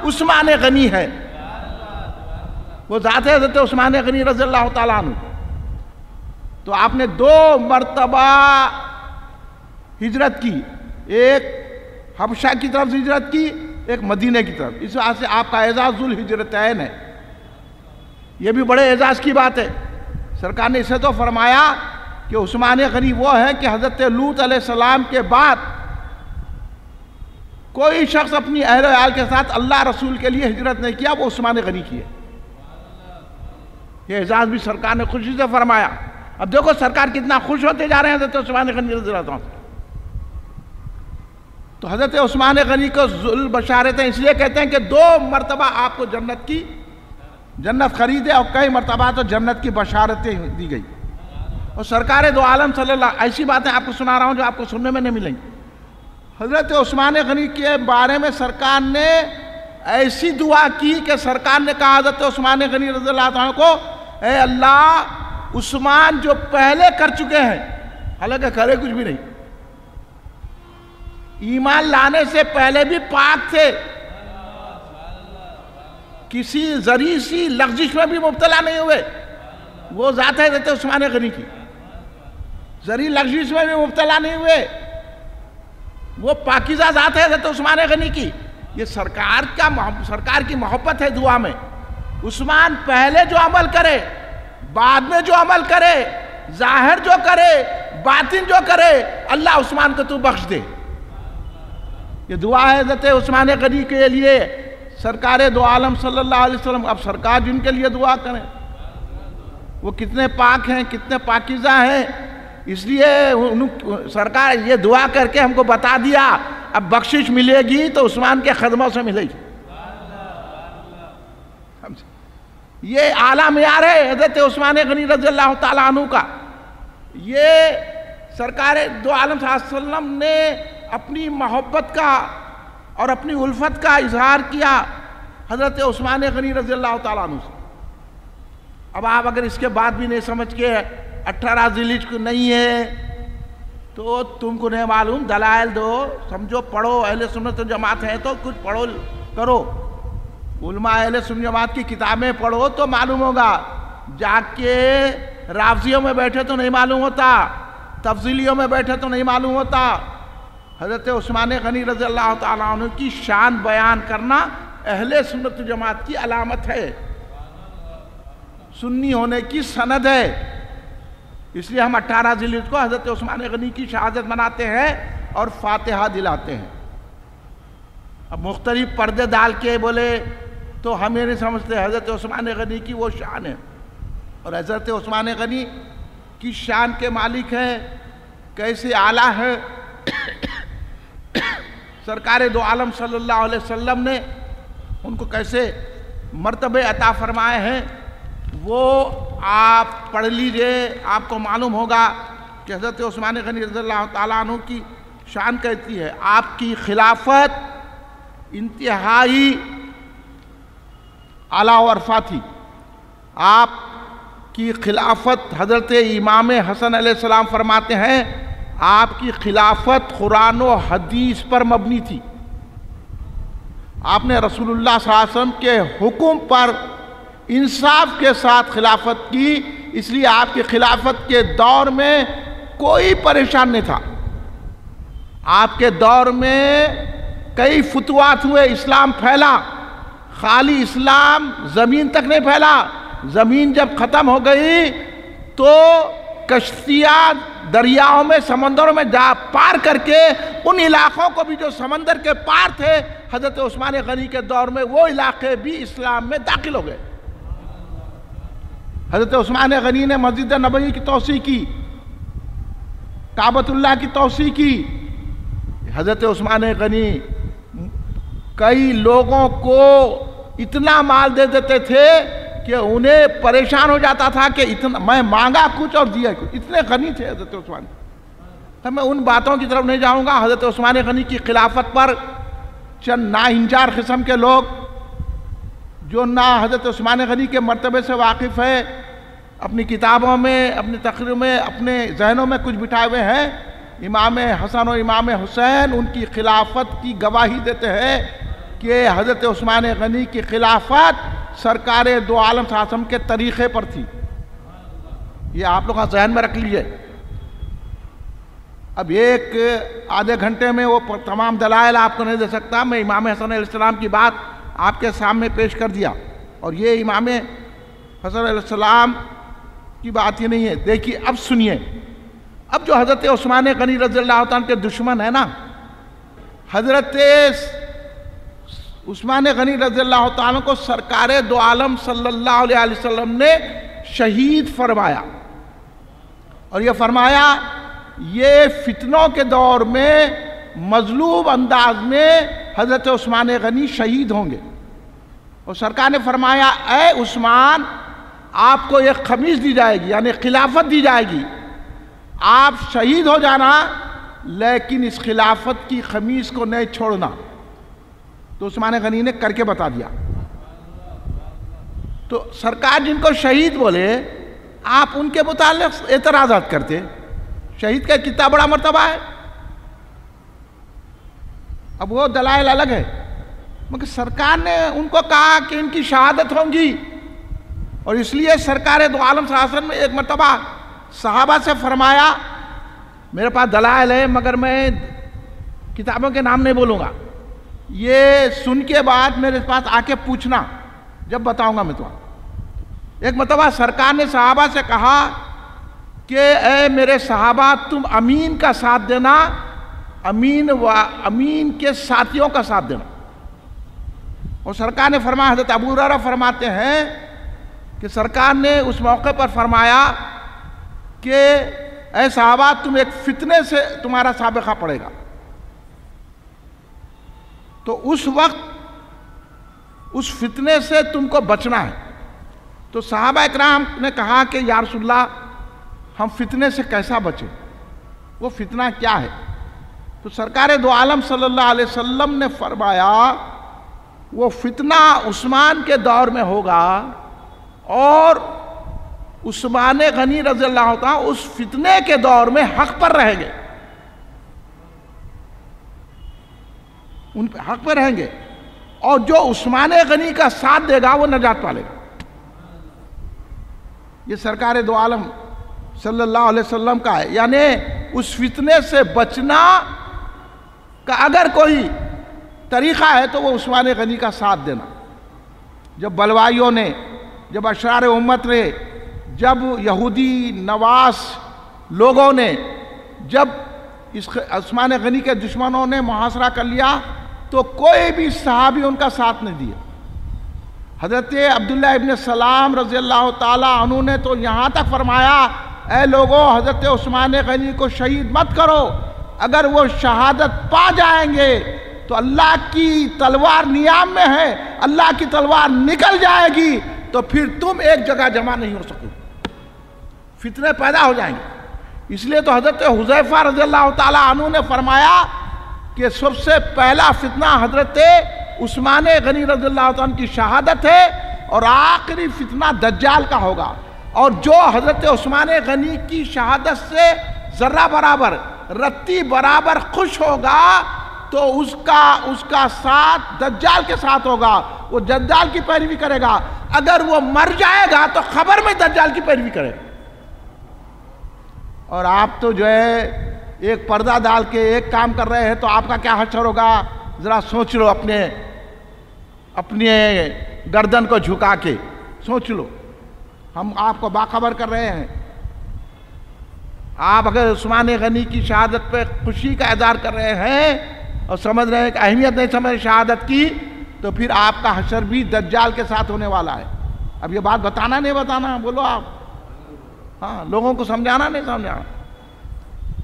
उस्मान गनी है। वो ज़ात है हज़रत उस्मान गनी रज़ी अल्लाह ताला अन्हु। तो आपने 2 मरतबा हिजरत की, एक हबशा की तरफ हिजरत की, एक मदीने की तरफ। इस वजह से आपका एजाजुल हिजरतैन है। ये भी बड़े एजाज की बात है। सरकार ने इसे तो फरमाया कि उस्मान गनी वो है कि हज़रत लूत अलैहिस्सलाम के बाद कोई शख्स अपनी अहल आल के साथ अल्लाह रसूल के लिए हिजरत नहीं किया, वो उस्मान गनी की है। ये एजाज भी सरकार ने खुशी से फरमाया। अब देखो सरकार कितना खुश होते जा रहे हैं हज़रत उस्मान गनी रज़ी अल्लाह अन्हु। तो हज़रत उस्मान गनी को ज़ुल बशारतें इसलिए कहते हैं कि 2 मरतबा आपको जन्नत खरीदे और कई मरतबा तो जन्नत की बशारतें दी गई। और सरकार दो आलम सल्लल्लाहु, ऐसी बातें आपको सुना रहा हूँ जो आपको सुनने में नहीं मिलेंगी। हज़रत उस्मान गनी के बारे में सरकार ने ऐसी दुआ की कि सरकार ने कहा हज़रत उस्मान गनी रज़ी अल्लाह अन्हु को, ए अल्लाह उस्मान जो पहले कर चुके हैं, हालांकि करे कुछ भी नहीं, ईमान लाने से पहले भी पाक थे, किसी जरी सी लग़ज़िश में भी मुब्तला नहीं हुए, वो ज़ात है हज़रत उस्मान गनी की। जरी लग़ज़िश में भी मुब्तला नहीं हुए, वो पाकीज़ा ज़ात है हज़रत उस्मान गनी की। ये सरकार की मोहब्बत है दुआ में। उस्मान पहले जो अमल करे, बाद में जो अमल करे, जाहिर जो करे, बातिन जो करे, अल्लाह उस्मान को तू बख्श दे। ये दुआ है हज़रत उस्मान गनी के लिए सरकार दो आलम सल्लल्लाहु अलैहि वसल्लम। अब सरकार जिनके लिए दुआ करें, वो कितने पाक हैं, कितने पाकीज़ा हैं। इसलिए सरकार ये दुआ करके हमको बता दिया, अब बख्शिश मिलेगी तो उस्मान के खदमों से मिलेगी। ये आला मियार है हज़रत उस्मान गनी रज़ी अल्लाह ताला अन्हु का। ये सरकार दो आलम सल्लल्लाहु अलैहि वसल्लम ने अपनी मोहब्बत का और अपनी उल्फत का इजहार किया हज़रत उस्मान गनी रज़ी अल्लाह ताला अन्हु से। अब आप अगर इसके बाद भी नहीं समझ के 18 ज़िलहिज को नहीं है तो तुमको नहीं मालूम, दलाइल दो, समझो, पढ़ो, अहले सुन्नत जमात है तो कुछ पढ़ो करो, उलमा अहले सुन्नत जमात की किताबें पढ़ो तो मालूम होगा। जाके राफ़ज़ियों में बैठे तो नहीं मालूम होता, तफज़ीलियों में बैठे तो नहीं मालूम होता। हज़रत उस्मान गनी रज़ी अल्लाह ताला अन्हु की शान बयान करना अहले सुन्नत जमात की अलामत है, सुन्नी होने की सनद है। इसलिए हम 18 ज़िलहिज को हज़रत उस्मान गनी की शहादत मनाते हैं और फातिहा दिलाते हैं। अब मुख्तलिफ पर्दे डाल के बोले तो हमें नहीं समझते। हज़रत उस्मान गनी की वो शान है और हज़रत उस्मान गनी की शान के मालिक है, कैसे आला है। सरकार दो आलम सल्लल्लाहु अलैहि वसल्लम ने उनको कैसे मर्तबे अता फरमाए हैं, वो आप पढ़ लीजिए, आपको मालूम होगा कि हज़रत उस्मान गनी रज़ियल्लाहु ताला अन्हु की शान कहती है, आपकी खिलाफत इंतहाई आला वरफ़ा थी। आपकी खिलाफत, हज़रत इमाम हसन अलैहिस्सलाम फरमाते हैं, आपकी खिलाफत कुरान व हदीस पर मबनी थी। आपने रसूलुल्लाह सल्लल्लाहु अलैहि वसल्लम के हुक्म पर इंसाफ के साथ खिलाफत की, इसलिए आपकी खिलाफत के दौर में कोई परेशान नहीं था। आपके दौर में कई फतवात हुए, इस्लाम फैला। खाली इस्लाम ज़मीन तक नहीं फैला, ज़मीन जब ख़त्म हो गई तो कश्तियाँ दरियाओं में, समंदरों में जा पार करके उन इलाक़ों को भी जो समंदर के पार थे, हज़रत उस्मान गनी के दौर में वो इलाक़े भी इस्लाम में दाखिल हो गए। हज़रत उस्मान गनी ने मस्जिद नबवी की तौसी की, काबतुल्लाह की तौसी की। हज़रत उस्मान गनी कई लोगों को इतना माल दे देते थे कि उन्हें परेशान हो जाता था कि इतना मैं मांगा कुछ और दिया कुछ, इतने गनी थे हज़रत उस्मान। तो मैं उन बातों की तरफ नहीं जाऊंगा। हज़रत उस्मान गनी की खिलाफत पर चंद नाहिंजार किस्म के लोग जो ना हज़रत उस्मान गनी के मर्तबे से वाकिफ़ है, अपनी किताबों में, अपनी तकरीरों में, अपने जहनों में कुछ बिठाए हुए हैं। इमाम हसन और इमाम हुसैन उनकी खिलाफत की गवाही देते हैं कि हज़रत उस्मान गनी की खिलाफत सरकार दो आलम शासन के तरीक़े पर थी। ये आप लोग जहन में रख लीजिए। अब एक आधे घंटे में वो तमाम दलाइल आपको नहीं दे सकता। मैं इमाम हसन अलैहिस्सलाम की बात आपके सामने पेश कर दिया, और ये इमाम हसन अलैहिस्सलाम की बात ही नहीं है। देखिए, अब सुनिए, अब जो हज़रत उस्मान गनी रज़ियल्लाहु ताला के दुश्मन है ना, हज़रत उस्मान गनी रज़ियल्लाहु ताला को सरकार दो आलम सल्लल्लाहु अलैहि वसल्लम ने शहीद फरमाया, और ये फरमाया ये फितनों के दौर में मजलूब अंदाज में हज़रत उस्मान गनी शहीद होंगे। और सरकार ने फरमाया, ए उस्मान, आपको एक खमीस दी जाएगी, यानी खिलाफत दी जाएगी, आप शहीद हो जाना, लेकिन इस खिलाफत की खमीस को नहीं छोड़ना। तो उस्मान गनी ने करके बता दिया। तो सरकार जिनको शहीद बोले, आप उनके मुताल्लिक़ एतराज़ात करते। शहीद का कितना बड़ा मर्तबा है। अब वो दलाइल अलग है, मगर सरकार ने उनको कहा कि इनकी शहादत होंगी, और इसलिए सरकार दो आलम शासन में एक मर्तबा सहाबा से फरमाया, मेरे पास दलाइल है मगर मैं किताबों के नाम नहीं बोलूँगा, ये सुन के बाद मेरे पास आके पूछना, जब बताऊँगा मैं तो। एक मर्तबा सरकार ने सहाबा से कहा कि ए मेरे सहाबा, तुम अमीन का साथ देना, अमीन के साथियों का साथ देना। और सरकार ने फरमाया, हज़रत अबू हुरैरा फरमाते हैं कि सरकार ने उस मौके पर फरमाया कि ए सहाबा, तुम एक फितने से तुम्हारा साबिक़ा पड़ेगा। तो उस वक्त उस फितने से तुमको बचना है। तो सहाबा इकराम ने कहा कि या रसूलल्लाह, हम फितने से कैसा बचें, वो फितना क्या है? तो सरकार दो आलम सल्लल्लाहु अलैहि वसल्लम ने फरमाया, वो फितना उस्मान के दौर में होगा, और उस्मान गनी रज़ियल्लाहु ताला उस फितने के दौर में हक पर रहेंगे, उन पे हक पर रहेंगे, और जो उस्मान गनी का साथ देगा वो नजात पालेगा। ये सरकार दो आलम सल्लल्लाहु अलैहि वसल्लम का है। यानी उस फितने से बचना का अगर कोई तरीक़ा है तो वो उस्मान गनी का साथ देना। जब बलवाइयों ने, जब अशरार उम्मत ने, जब यहूदी नवास लोगों ने, जब इस उस्मान गनी के दुश्मनों ने मुहासरा कर लिया, तो कोई भी सहाबी उनका साथ नहीं दिया। हज़रत अब्दुल्लाह इब्न सलाम रज़ियल्लाहु ताला अन्हु ने तो यहाँ तक फरमाया, ऐ लोगों, हज़रत उस्मान गनी को शहीद मत करो, अगर वो शहादत पा जाएंगे तो अल्लाह की तलवार नियाम में है, अल्लाह की तलवार निकल जाएगी, तो फिर तुम एक जगह जमा नहीं हो सकोगे, फितने पैदा हो जाएंगे। इसलिए तो हज़रत हुज़ैफा रज़ियल्लाहु ताला अन्हु ने फरमाया कि सबसे पहला फितना हज़रत उस्मान गनी रज़ियल्लाहु ताला की शहादत है, और आखिरी फितना दज्जाल का होगा। और जो हज़रत उस्मान गनी की शहादत से ज़र्रा बराबर, रत्ती बराबर खुश होगा, तो उसका साथ दज्जाल के साथ होगा, वो दज्जाल की पैरवी करेगा। अगर वो मर जाएगा तो खबर में दज्जाल की पैरवी करेगा। और आप तो जो है एक पर्दा डाल के एक काम कर रहे हैं, तो आपका क्या हश्र होगा, ज़रा सोच लो। अपने गर्दन को झुका के सोच लो। हम आपको बाखबर कर रहे हैं, आप अगर उस्मान गनी की शहादत पे खुशी का इज़हार कर रहे हैं और समझ रहे हैं कि अहमियत नहीं समझ शहादत की, तो फिर आपका हश्र भी दज्जाल के साथ होने वाला है। अब ये बात बताना नहीं बताना, बोलो आप। हाँ, लोगों को समझाना नहीं समझाना।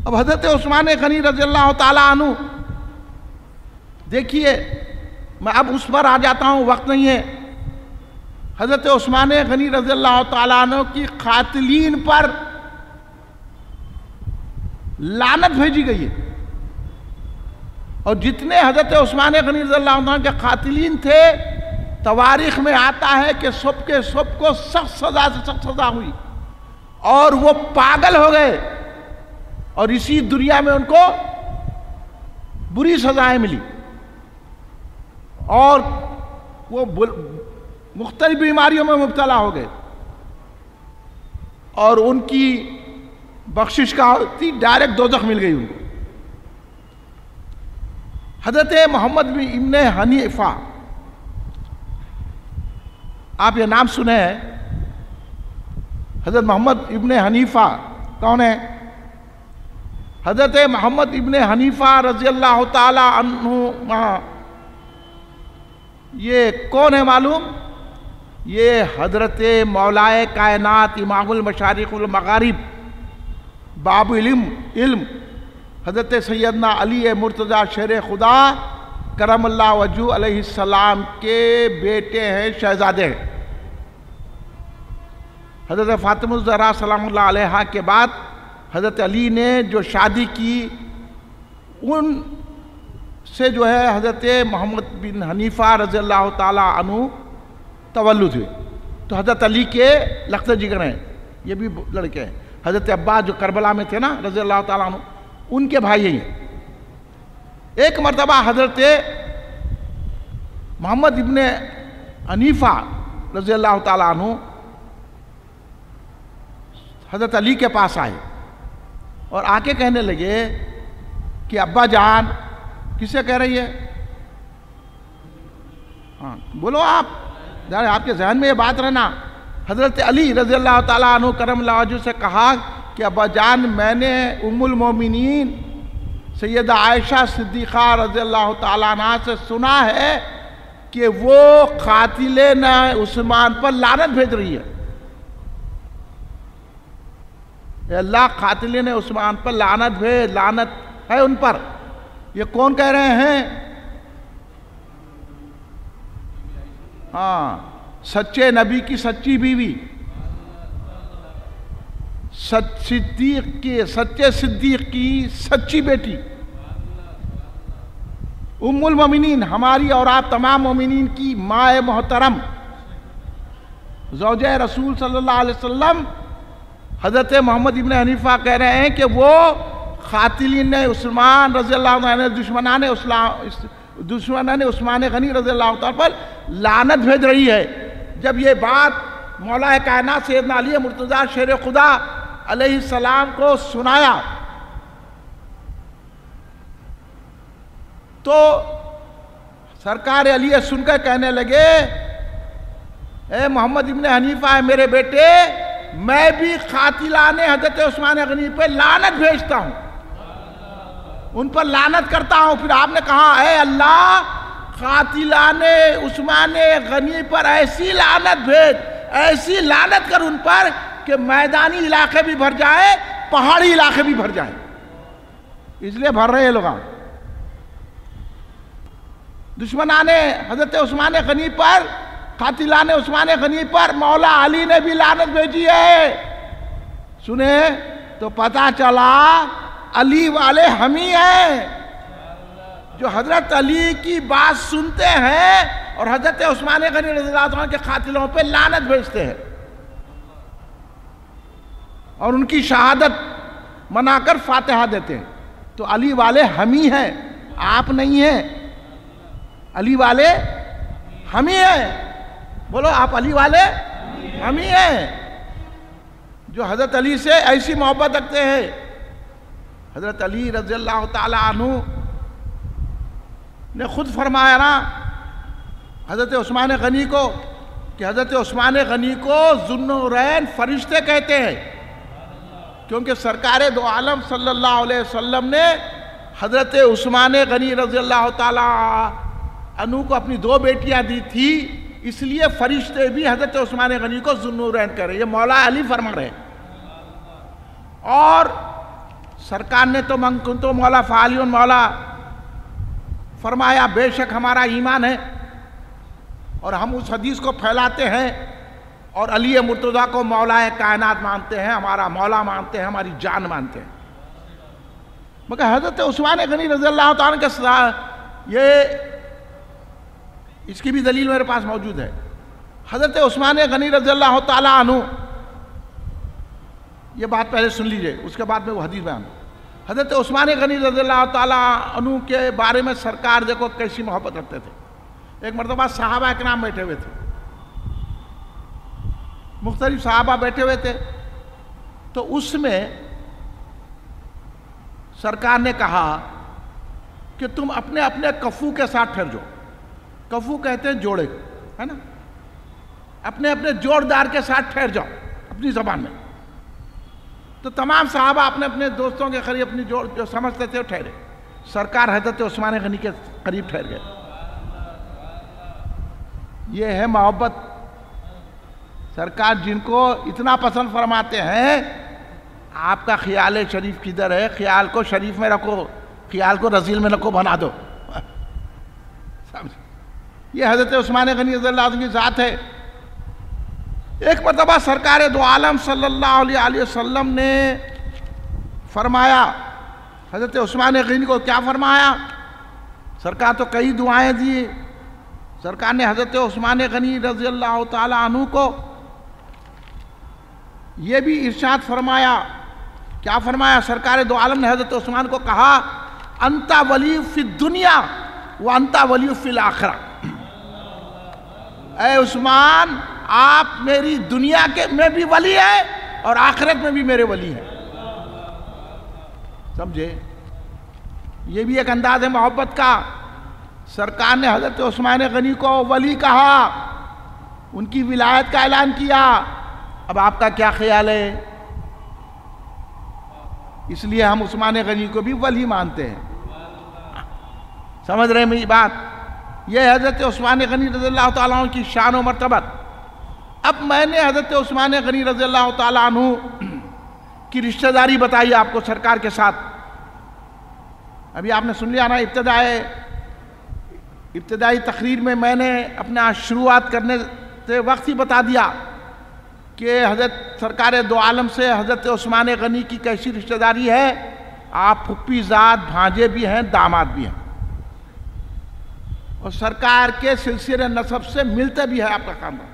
अब हज़रत उस्मान गनी रज़ियल्लाहु ताला अन्हु, देखिए मैं अब उस पर आ जाता हूँ, वक्त नहीं है। हज़रत उस्मान गनी रज़ियल्लाहु ताला अन्हु की कातिलीन पर लानत भेजी गई है, और जितने हज़रत उस्मान गनी रज़ियल्लाहु ताला के कातिलीन थे, तवारीख में आता है कि सब के सब को सख्त सज़ा से सख्त सज़ा हुई। और वो पागल हो गए और इसी दुनिया में उनको बुरी सजाएं मिली और वो मुख्तलिफ बीमारियों में मुब्तला हो गए और उनकी बख्शिश का होती डायरेक्ट दोज़ख मिल गई उनको। हजरत मोहम्मद इब्ने हनीफा, आप ये नाम सुने हैं? हजरत मोहम्मद इब्ने हनीफा कौन है? हजरत मोहम्मद इब्ने हनीफा रज़ी अल्लाह ताला अन्हु, ये कौन है मालूम? ये हजरत मौलाए कायनात इमामुल मशारिक़ वल मगारिब बाबुल इल्म हजरत सैयदना अली मुर्तज़ा शेर खुदा करमल्लाहु वजहू अलैहिस्सलाम के बेटे हैं, शहजादे हैं। हजरत फातिमुज़ ज़हरा सलामुल्लाह अलैहा के बाद हजरत अली ने जो शादी की उन से जो है हजरत मोहम्मद बिन हनीफा रज़ी अल्लाह ताला अन्हु तवल्लुद हुए। तो हजरत अली के लख्त जिगर हैं, ये भी लड़के हैं। हजरत अब्बास जो करबला में थे ना रज़ी अल्लाह ताला अन्हु, उनके भाई हैं। एक मरतबा हजरत मोहम्मद इब्ने हनीफा रज़ी अल्लाह ताला अन्हु हजरत अली के पास आए और आके कहने लगे कि अब्बा जान, किसे कह रही है? हाँ बोलो आप, आपके जहन में ये बात रहना। हजरत अली रज़ी अल्लाह ताला अन्हु करमल्लाहु वजहू से कहा कि अब्बा जान, मैंने उम्मुल मोमिनीन सैयदा आयशा सिद्दीक़ा रज़ी अल्लाह ताला अन्हा से सुना है कि वो कातिले न उस्मान पर लानत भेज रही है। अल्लाह कातिले ने उस्मान पर लानत भेज, लानत है उन पर। ये कौन कह रहे हैं? हाँ, सच्चे नबी की सच्ची बीवी, सिद्दीक की, सच्चे सिद्दीक की सच्ची बेटी, उम्मुल मोमिनीन, हमारी और आप तमाम मोमिनीन की माए मोहतरम, ज़ौजे रसूल सल्लल्लाहु अलैहि वसल्लम हजरत मोहम्मद इब्ने हनीफा कह रहे हैं कि वो खातिलीन उस्मान रज़ी अल्लाह अन्हु, दुश्मनाने उस्मान गनी रज़ी अल्लाह ताला पर लानत भेज रही है। जब ये बात मौला कायनात सैयदना अली मुर्तज़ा शेर खुदा अलैहिस्सलाम को सुनाया तो सरकार अली सुनकर कहने लगे, ए मोहम्मद इब्ने हनीफा है मेरे बेटे, मैं भी कातिलाने हजरत उस्मान गनी पे लानत भेजता हूं, उन पर लानत करता हूं। फिर आपने कहा, ए अल्लाह, कातिलाने उस्मान गनी पर ऐसी लानत भेज, ऐसी लानत कर उन पर कि मैदानी इलाके भी भर जाए, पहाड़ी इलाके भी भर जाए। इसलिए भर रहे हैं लोग। दुश्मनाने हजरत उस्मान गनी पर, कातिलाने उस्मान गनी पर मौला अली ने भी लानत भेजी है। सुने तो पता चला अली वाले हम ही हैं जो हजरत अली की बात सुनते हैं और हजरत उस्मान गनी रज़ियल्लाहु अन्हु के कातिलों पे लानत भेजते हैं और उनकी शहादत मनाकर फातिहा देते हैं। तो अली वाले हम ही हैं, आप नहीं हैं। अली वाले हम ही हैं। बोलो, आप अली वाले हम ही हैं जो हजरत अली से ऐसी मोहब्बत रखते हैं। हजरत अली रज़ी अल्लाह ताला अन्हु ने खुद फरमाया ना हजरत उस्मान गनी को कि हजरत उस्मान गनी को ज़ुन्नुरैन फरिश्ते कहते हैं, क्योंकि सरकार दो आलम सल्लल्लाहु अलैहि वसल्लम ने हजरत उस्मान गनी रज़ी अल्लाह ताला अन्हु को अपनी दो बेटियां दी थी, इसलिए फरिश्ते भी हजरत उस्मान गनी को ज़ुन्नुरैन कह रहे। ये मौला अली फरमा रहे। और सरकार ने तो मंकुन तो मौला फ़ालियुन मौला फरमाया, बेशक हमारा ईमान है और हम उस हदीस को फैलाते हैं और अली मुर्तज़ा को मौलाए कायनात मानते हैं, हमारा मौला मानते हैं, हमारी जान मानते हैं। मगर हजरत उस्मान गनी रज़ी अल्लाह ताला के ये इसकी भी दलील मेरे पास मौजूद है। हजरत उस्मान गनी रज़ी अल्लाह ताला अन्हु ये बात पहले सुन लीजिए, उसके बाद में वो हदीस बयान। हज़रत उस्मान गनी रज़ियल्लाहु ताला अन्हु के बारे में सरकार देखो कैसी मोहब्बत रखते थे। एक मरतबा सहाबा इकराम बैठे हुए थे, मुख्तलिफ सहाबा बैठे हुए थे, तो उसमें सरकार ने कहा कि तुम अपने अपने कफू के साथ ठहर जाओ। कफू कहते हैं जोड़े, है ना, अपने अपने जोड़दार के साथ ठहर जाओ अपनी जबान में। तो तमाम सहाबा अपने अपने दोस्तों के करीब अपनी जो समझते थे वो ठहरे। सरकार हज़रत उस्मान गनी के करीब ठहर गए। ये है मोहब्बत। सरकार जिनको इतना पसंद फरमाते हैं, आपका ख्याल शरीफ किधर है? ख्याल को शरीफ में रखो, ख्याल को रजील में रखो, बना दो। ये हज़रत उस्मान गनी रज़ियल्लाहु अन्हु की ज़ात है। एक मरतबा सरकार दो आलम सल्लल्लाहु अलैहि वसल्लम ने फरमाया, हज़रत उस्मान गनी को क्या फरमाया? सरकार तो कई दुआएं दी। सरकार ने हज़रत उस्मान गनी रज़ियल्लाहु ताला अन्हु को ये भी इरशाद फरमाया। क्या फरमाया? सरकार दो आलम ने हज़रत उस्मान को कहा, अंता वली फि दुनिया व अंता वली फिल आखिरा। ऐ उस्मान, आप मेरी दुनिया के में भी वली है और आखिरत में भी मेरे वली हैं। समझे? ये भी एक अंदाज है मोहब्बत का। सरकार ने हज़रत उस्मान गनी को वली कहा, उनकी विलायत का ऐलान किया। अब आपका क्या ख्याल है? इसलिए हम उस्मान गनी को भी वली मानते हैं। समझ रहे हैं मेरी बात? यह हज़रत उस्मान गनी रज़ियल्लाहु ताला अन्हु की शान और मर्तबत। अब मैंने हज़रत उस्मान गनी रज़ियल्लाहु ताला अन्हु की रिश्तेदारी बताई आपको सरकार के साथ। अभी आपने सुन लिया ना, इब्तदाई तकरीर में मैंने अपना शुरुआत करने से वक्त ही बता दिया कि हज़रत सरकार दो आलम से हज़रत उस्मान गनी की कैसी रिश्तेदारी है। आप फुप्पी ज़ात, भांजे भी हैं, दामाद भी हैं, और सरकार के सिलसिले नसब से मिलते भी है आपका खानदान।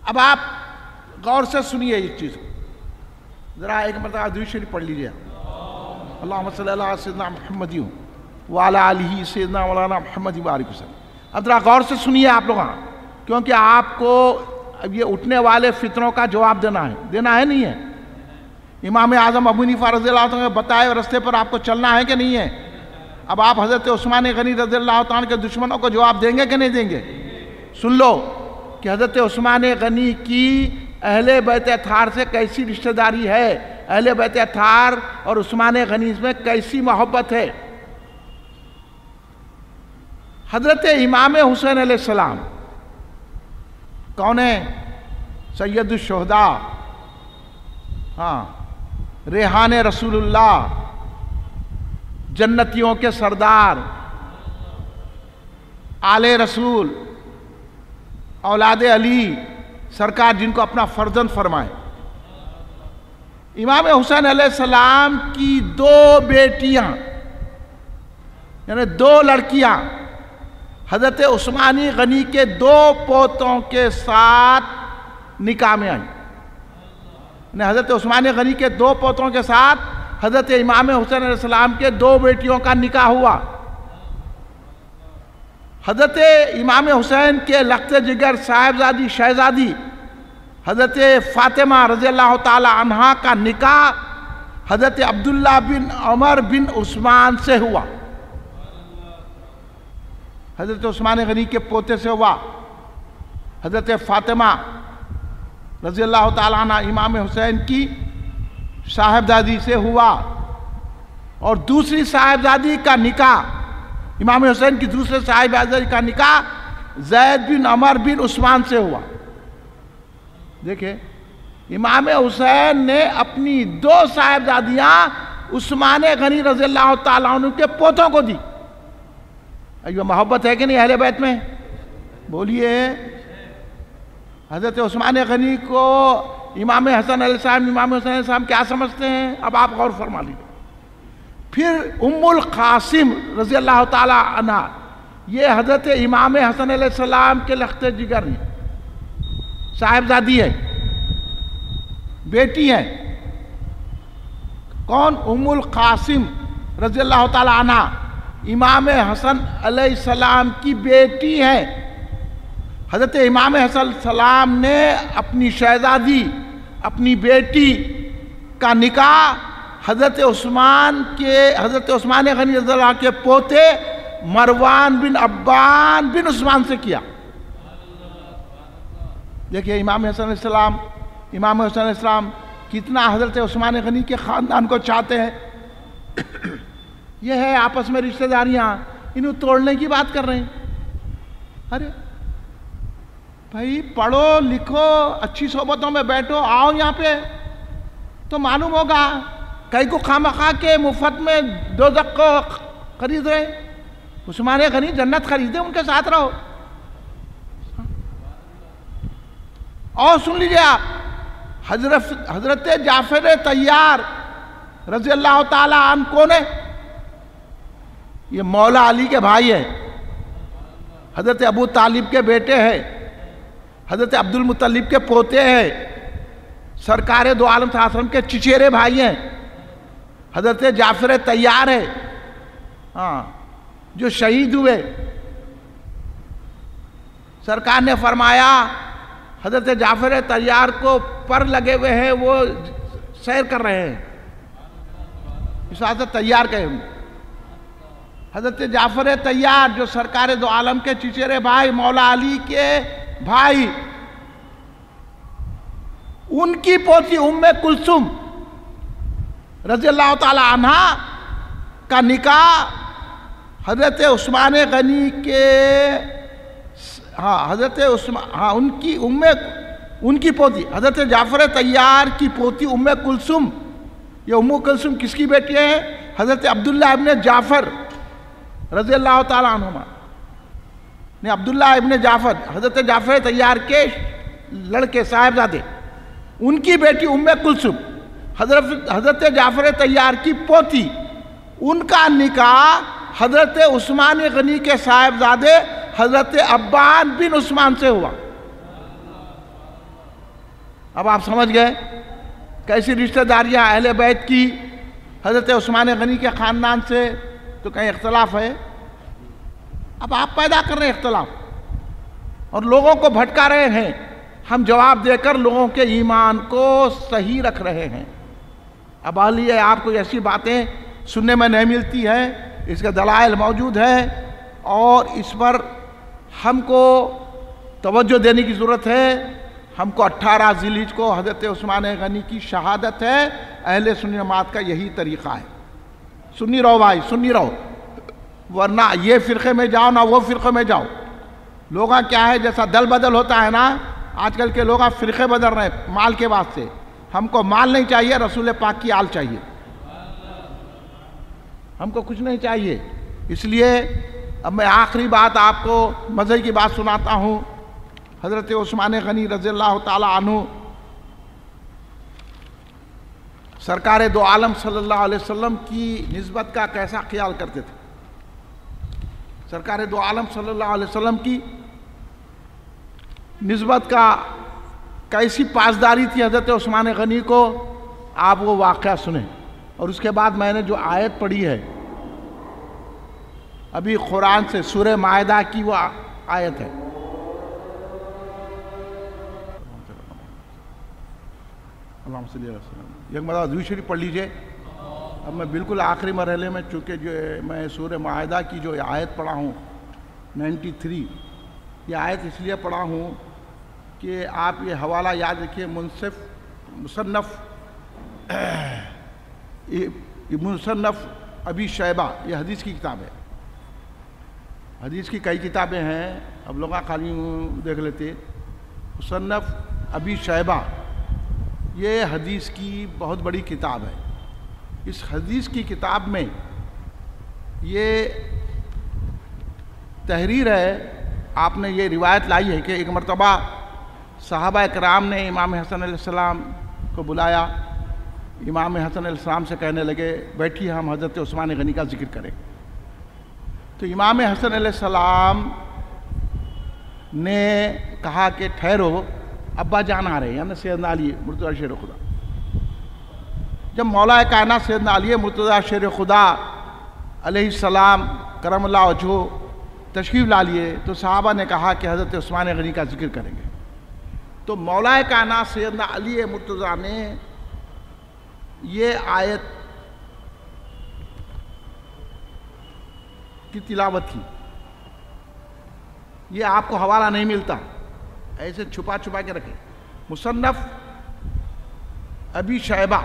अब आप गौर से सुनिए इस चीज़ को ज़रा। एक मरतबा दुरूद शरीफ पढ़ लीजिए, अल्लाहुम्मा सल्ली अला सय्यिदना मुहम्मद व अला आलिहि सय्यिदना मौलाना मुहम्मद बारिक वसल्लम। अब ज़रा गौर से सुनिए आप लोग, क्योंकि आपको अब ये उठने वाले फितरों का जवाब देना है नहीं है? इमाम आज़म अबू हनीफा रज़ियल्लाहु अन्हु ने बताए रास्ते पर आपको चलना है कि नहीं है? अब आप हज़रत उस्मान गनी रज़ियल्लाहु अन्हु के दुश्मनों को जवाब देंगे कि नहीं देंगे? सुन लो कि हज़रत उस्मान गनी की अहले बैत अत्हार से कैसी रिश्तेदारी है, अहले बैत अत्हार और उस्मान गनी में कैसी मोहब्बत है। हज़रत इमाम हुसैन अलैहिस्सलाम कौन है? सैयदुल शुहदा, हाँ, रेहान रसूलुल्लाह, जन्नतियों के सरदार, आले रसूल, औलाद अली सरकार, जिनको अपना फर्जंद फरमाए। इमाम हुसैन अलैहिस्सलाम की दो बेटियां यानी दो लड़कियां हज़रत उस्मानी गनी के दो पोतों के साथ निकाह में आई। हज़रत उस्मानी गनी के दो पोतों के साथ हज़रत इमाम हुसैन अलैहिस्सलाम के दो बेटियों का निकाह हुआ। हज़रत इमाम हुसैन के लख्त जिगर साहिबजादी शहजादी हज़रत फ़ातिमा रज़ियल्लाहु ताला अन्हा का निकाह हज़रत अब्दुल्ला बिन उमर बिन उस्मान से हुआ। हज़रत उस्मान गनी के पोते से हुआ। हज़रत फ़ातिमा रज़ियल्लाहु ताला अन्हा इमाम हुसैन की साहिबजादी से हुआ। और दूसरी साहिबजादी का निकाह, इमाम हुसैन की दूसरे साहिबजादी का निकाह ज़ैद बिन उमर बिन उस्मान से हुआ। देखिए, इमाम हुसैन ने अपनी दो साहिबजादियां उस्मान गनी रज़ियल्लाहु ताला अन्हु के पोतों को दी। ये मोहब्बत है कि नहीं अहले बैत में? बोलिए। हज़रत उस्मान गनी को इमाम हसन अलैहिस्सलाम, इमाम हुसैन अलैहिस्सलाम क्या समझते हैं? अब आप गौर फरमा लीजिए। फिर उम्मुल कासिम रज़ियल्लाहु ताला अन्हा, ये हज़रत इमाम हसन अलैहिस्सलाम के लख्त जिगर साहिबजादी है। बेटी हैं। कौन? उम्मुल कासिम रज़ियल्लाहु ताला अन्हा, इमाम हसन अलैहिस्सलाम की बेटी हैं। हज़रत इमाम हसन सलाम ने अपनी शहजादी, अपनी बेटी का निकाह हज़रत उस्मान गनी रज़ियल्लाहु के पोते मरवान बिन अब्बान बिन उस्मान से किया। देखिए इमाम हसन अलैहिस्सलाम कितना हज़रत उस्मान गनी के ख़ानदान को चाहते हैं। यह है आपस में रिश्तेदारियाँ, इन्हें तोड़ने की बात कर रहे हैं। अरे भाई पढ़ो लिखो, अच्छी सोबतों में बैठो, आओ यहाँ पे तो मालूम होगा। कई को खामखा के मुफ्त में दोज़ख को खरीद रहे। उस्मान गनी जन्नत खरीदे, उनके साथ रहो। और सुन लीजिए आप, हजरत जाफर तैयार रज़ियल्लाहु ताला अन्हु कौन है? ये मौला अली के भाई है, हजरत अबू तालिब के बेटे हैं, हजरत अब्दुल मुत्तलिब के पोते हैं, सरकार दो आलम सल्लल्लाहु अलैहि वसल्लम के चिचेरे भाई हैं। हजरत जाफर तैयार है, हाँ, जो शहीद हुए। सरकार ने फरमाया हजरत जाफर तैयार को पर लगे हुए हैं, वो सैर कर रहे हैं, इस वास्ते तैयार कहे। हजरत जाफर तैयार जो सरकार दो आलम के चिचेरे भाई, मौला अली के भाई, उनकी पोती उम्मे कुलसुम रज़ियल्लाहु ताला अन्हा का निकाह हजरत उस्मान गनी के, उनकी पोती हजरत जाफर तैयार की पोती उम्मे कुलसुम। ये उम्मे कुलसुम किसकी बेटी है? हजरत अब्दुल्ला इब्ने जाफर रज़ियल्लाहु ताला अन्हुमा ने, अब्दुल्ला इब्ने जाफर हजरत जाफर तैयार के लड़के साहिबजादे, उनकी बेटी उम्मे कुलसुम हजरत जाफर तैयार की पोती, उनका निकाह हजरत उस्मान गनी के साहिबजादे हजरत अब्बान बिन उस्मान से हुआ। अब आप समझ गए कैसी रिश्तेदारियां अहले बैत की हजरत उस्मान गनी के खानदान से। तो कहीं इख्तलाफ है? अब आप पैदा कर रहे हैं इख्तलाफ और लोगों को भटका रहे हैं। हम जवाब देकर लोगों के ईमान को सही रख रहे हैं। अब आलिए आपको ऐसी बातें सुनने में नहीं मिलती है, इसके दलाइल मौजूद है और इस पर हमको तवज्जो देने की ज़रूरत है। हमको 18 ज़िलहिज को हज़रत उस्मान गनी की शहादत है। अहले सुन्नी जमात का यही तरीक़ा है। सुन्नी रहो भाई, सुन्नी रहो, वरना ये फ़िरक़े में जाओ ना वो फ़िरक़े में जाओ। लोग क्या है, जैसा दल बदल होता है ना, आजकल के लोग फ़िरक़े बदल रहे हैं माल के वास्ते। हमको माल नहीं चाहिए, रसूल पाक की आल चाहिए, हमको कुछ नहीं चाहिए। इसलिए अब मैं आखिरी बात आपको मज़े की बात सुनाता हूँ। हज़रत उस्मान गनी रज़ियल्लाहु ताला अन्हु सरकार दो आलम सल्लल्लाहु अलैहि वसल्लम की निस्बत का कैसा ख्याल करते थे। सरकार दो आलम सल्लल्लाहु अलैहि वसल्लम की निस्बत का कैसी पासदारी थी हज़रत उस्मान गनी को, आप वो वाक़या सुने। और उसके बाद मैंने जो आयत पढ़ी है अभी कुरान से, सूरह मायदा की वो आयत है। एक मतलब दूसरी शरीफ पढ़ लीजिए। अब मैं बिल्कुल आखिरी मरहले में, चूँकि जो मैं सूरह मायदा की जो आयत पढ़ा हूँ 93, ये आयत इसलिए पढ़ा हूँ कि आप ये हवाला याद रखिए। मुसन्नफ़ अबी शैबा, ये हदीस की किताब है। हदीस की कई किताबें हैं, अब लोग खाली देख लेते। मुसन्नफ़ अबी शैबा ये हदीस की बहुत बड़ी किताब है। इस हदीस की किताब में ये तहरीर है, आपने ये रिवायत लाई है कि एक मरतबा सहाबा इकराम ने इमाम हसन अलैहिस्सलाम को बुलाया। इमाम हसन अलैहिस्सलाम से कहने लगे, बैठिए हम हज़रत उस्मान गनी का जिक्र करें। तो इमाम हसन अलैहिस्सलाम ने कहा कि ठहरो, अब्बा जान आ रहे हैं, यानी सैयदना अली मुर्तज़ा शेर खुदा। जब मौला कायनात सैयदना अली मुर्तज़ा शेर खुदा अलैहिस्सलाम करमल्लाहु वजहू तशरीफ़ ला लिए तो सहाबा ने कहा कि हज़रत उस्मान गनी का जिक्र करेंगे। तो मौला कायनात सैयदना अली मुर्तज़ा ने ये आयत की तिलावत की। ये आपको हवाला नहीं मिलता, ऐसे छुपा छुपा के रखे। मुसन्नफ़ अबी शैबा,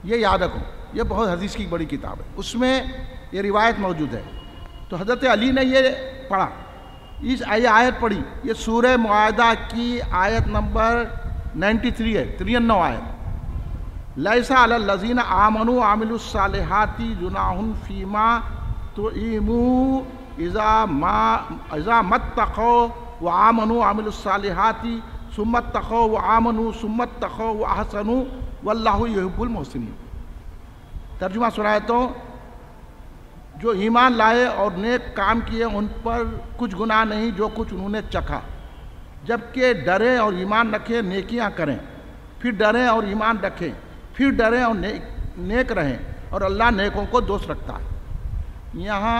ये याद रखो, ये बहुत हदीस की बड़ी किताब है, उसमें ये रिवायत मौजूद है। तो हज़रत अली ने ये पढ़ा, इस आयत पढ़ी, ये सूरह मुआहिदा की आयत नंबर 93 है, 93 आयत। लैसा अलल लज़ीना आमनू आमिलुस सालिहाती जुनाहुन फीमा तुईमू इज़ा मत्तक़ौ व आमनू आमिलुस सालिहाती सुम्मत्तक़ौ व आमनू सुम्मत्तक़ौ व अहसनू वल्लाहु युहिब्बुल मुहसिनीन। तर्जुमा सुनाए तो जो ईमान लाए और नेक काम किए उन पर कुछ गुनाह नहीं जो कुछ उन्होंने चखा, जबकि डरें और ईमान रखें, नेकियां करें, फिर डरें और ईमान रखें, फिर डरें और नेक रहें, और अल्लाह नेकों को दोस्त रखता है। यहाँ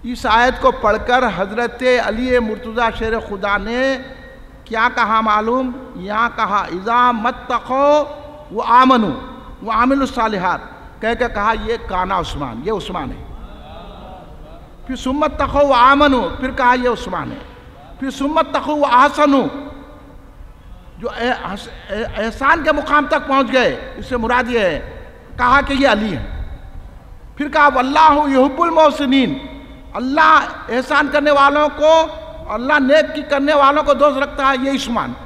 इस आयत को पढ़कर हज़रत अली मुर्तज़ा शेर खुदा ने क्या कहा मालूम? यहाँ कहा इज़ा मत्तक़ौ व आमनू व आमिलुस सालिहात, कह के कहा ये काना उस्मान, ये उस्मान है। फिर सुम्मत तक़ौ व आमनू, फिर कहा ये उस्मान है। फिर सुम्मत तक़ौ व अहसनू, जो एहसान के मुकाम तक पहुँच गए, इससे मुराद ये है, कहा कि ये अली है। फिर कहा वल्लाहु युहिब्बुल मुहसिनीन, अल्लाह एहसान करने वालों को, अल्लाह नेक की करने वालों को दोस्त रखता है, ये उस्मान।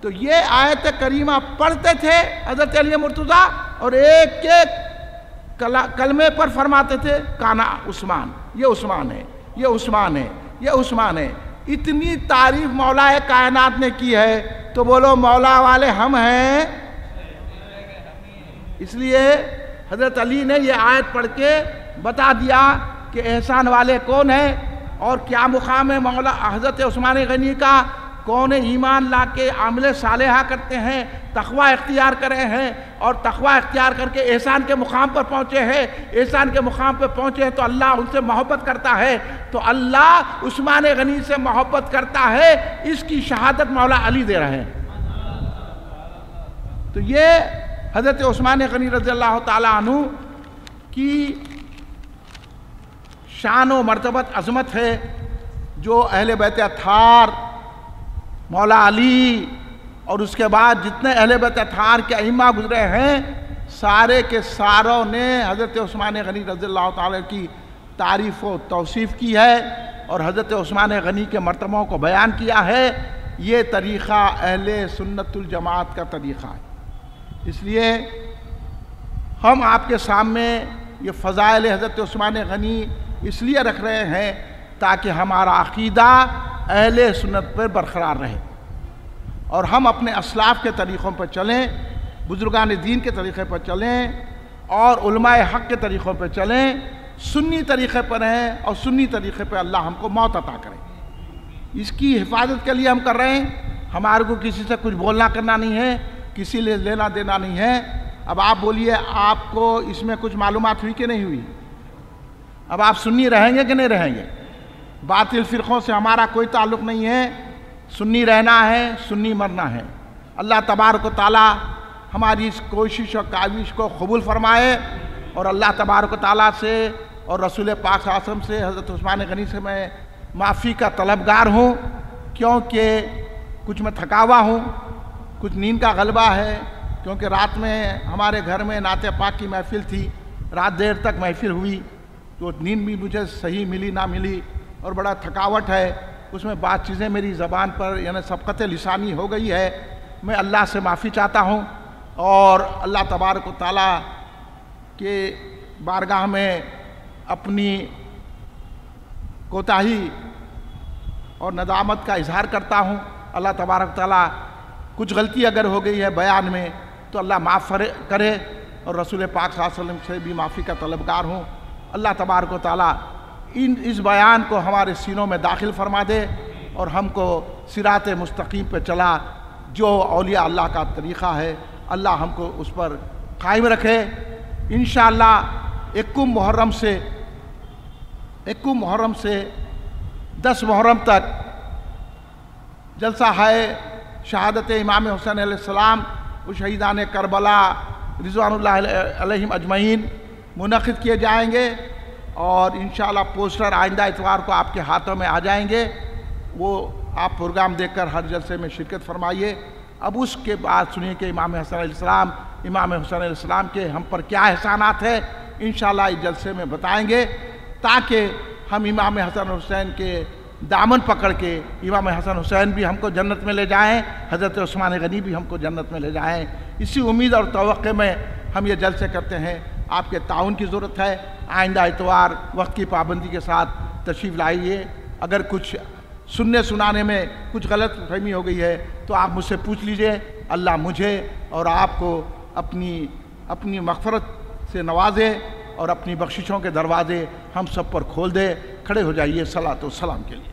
तो ये आयत करीमा पढ़ते थे हज़रत अली मुर्तज़ा और एक एक कलमे पर फरमाते थे काना उस्मान, ये उस्मान है, ये उस्मान है, ये उस्मान है। इतनी तारीफ मौला कायनात ने की है, तो बोलो मौला वाले हम हैं। इसलिए हज़रत अली ने ये आयत पढ़ के बता दिया कि एहसान वाले कौन है और क्या मुकाम है मौला हज़रत उस्मान गनी का, कौन ईमान ला के आमिल सालेहा करते हैं, तक़वा इख्तियार करे हैं और तक़वा इख्तियार करके एहसान के मुकाम पर पहुँचे हैं। एहसान के मुकाम पर पहुँचे हैं तो अल्लाह उनसे मोहब्बत करता है, तो अल्लाह उस्मान गनी से मोहब्बत करता है। इसकी शहादत मौला अली दे रहे हैं। तो ये हज़रत उस्मान गनी रज़ियल्लाहु ताला अन्हु की शान व मर्तबत अज़मत है, जो अहले बैत अत्हार, मौला अली और उसके बाद जितने अहले बैत अत्हार के अइम्मा गुजरे हैं, सारे के सारों ने हज़रत उस्मान गनी रज़ियल्लाहु ताला की तारीफ़ व तौसीफ़ की है और हज़रत उस्मान गनी के मर्तबों को बयान किया है। ये तरीक़ा अहले सुन्नतुल जमात का तरीक़ा है। इसलिए हम आपके सामने ये फ़ज़ाइल हज़रत उस्मान गनी इसलिए रख रहे हैं ताकि हमारा अक़ीदा अहले सुन्नत पर बरकरार रहे और हम अपने असलाफ़ के तरीक़ों पर चलें, बुज़ुर्गान दीन के तरीक़े पर चलें और उलमाए हक़ के तरीक़ों पर चलें, सुन्नी तरीक़े पर रहें और सुन्नी तरीक़े पर अल्लाह हमको मौत अता करे। इसकी हिफाजत के लिए हम कर रहे हैं। हमारे को किसी से कुछ बोलना करना नहीं है, किसी ले लेना देना नहीं है। अब आप बोलिए आपको इसमें कुछ मालूमात हुई कि नहीं हुई? अब आप सुन्नी रहेंगे कि नहीं रहेंगे? बातिल फ़िरक़ों से हमारा कोई ताल्लुक़ नहीं है। सुन्नी रहना है, सुन्नी मरना है। अल्लाह तबारक व तआला हमारी इस कोशिश और काविश को कबूल फरमाए और अल्लाह तबारक व तआला से और रसूल पाक सल्लल्लाहु अलैहि वसल्लम से हज़रत उस्मान गनी से मैं माफ़ी का तलबगार हूँ, क्योंकि कुछ मैं थका हुआ हूँ, कुछ नींद का गलबा है, क्योंकि रात में हमारे घर में नाते पाक की महफ़िल थी, रात देर तक महफ़िल हुई, तो नींद भी मुझे सही मिली ना मिली और बड़ा थकावट है। उसमें बात चीज़ें मेरी ज़बान पर यानी सबक़त लिसानी हो गई है। मैं अल्लाह से माफ़ी चाहता हूँ और अल्लाह तबारक व तआला के बारगाह में अपनी कोताही और नदामत का इजहार करता हूँ। अल्लाह तबारक व तआला कुछ गलती अगर हो गई है बयान में तो अल्लाह माफ़ करे और रसूल पाक सल्लल्लाहु अलैहि वसल्लम से भी माफ़ी का तलबगार हूँ। अल्लाह तबारक व तआला इस बयान को हमारे सीनों में दाखिल फरमा दे और हमको सिरात मुस्तकीम पर चला जो औलिया अल्लाह का तरीक़ा है, अल्लाह हमको उस पर कायम रखे। इंशाअल्लाह 21 मुहर्रम से 10 मुहर्रम तक जलसा है शहादत इमाम हुसैन अलैहिस्सलाम व शहीदान करबला रिज़वानुल्लाह अलैहिम अजमईन मुनक़िद किए जाएंगे और इंशाअल्लाह पोस्टर आइंदा इतवार को आपके हाथों में आ जाएंगे। वो आप प्रोग्राम देखकर हर जलसे में शिरकत फरमाइए। अब उसके बाद सुनिए कि इमाम हुसैन अलैहिस्सलाम के हम पर क्या एहसानात है, इंशाअल्लाह इस जलसे में बताएंगे, ताकि हम इमाम हसन हुसैन के दामन पकड़ के इमाम हसन हुसैन भी हमको जन्नत में ले जाएं, हज़रत उस्मान गनी भी हमको जन्नत में ले जाएं। इसी उम्मीद और तवक्के में हम ये जलसे करते हैं। आपके ताउन की ज़रूरत है। आइंदा इतवार वक्त की पाबंदी के साथ तशरीफ़ लाइए। अगर कुछ सुनने सुनाने में कुछ गलत फहमी हो गई है तो आप मुझसे पूछ लीजिए। अल्लाह मुझे और आपको अपनी मग़फ़रत से नवाजे और अपनी बख्शिशों के दरवाज़े हम सब पर खोल दे। खड़े हो जाइए सलातो सलाम के लिए।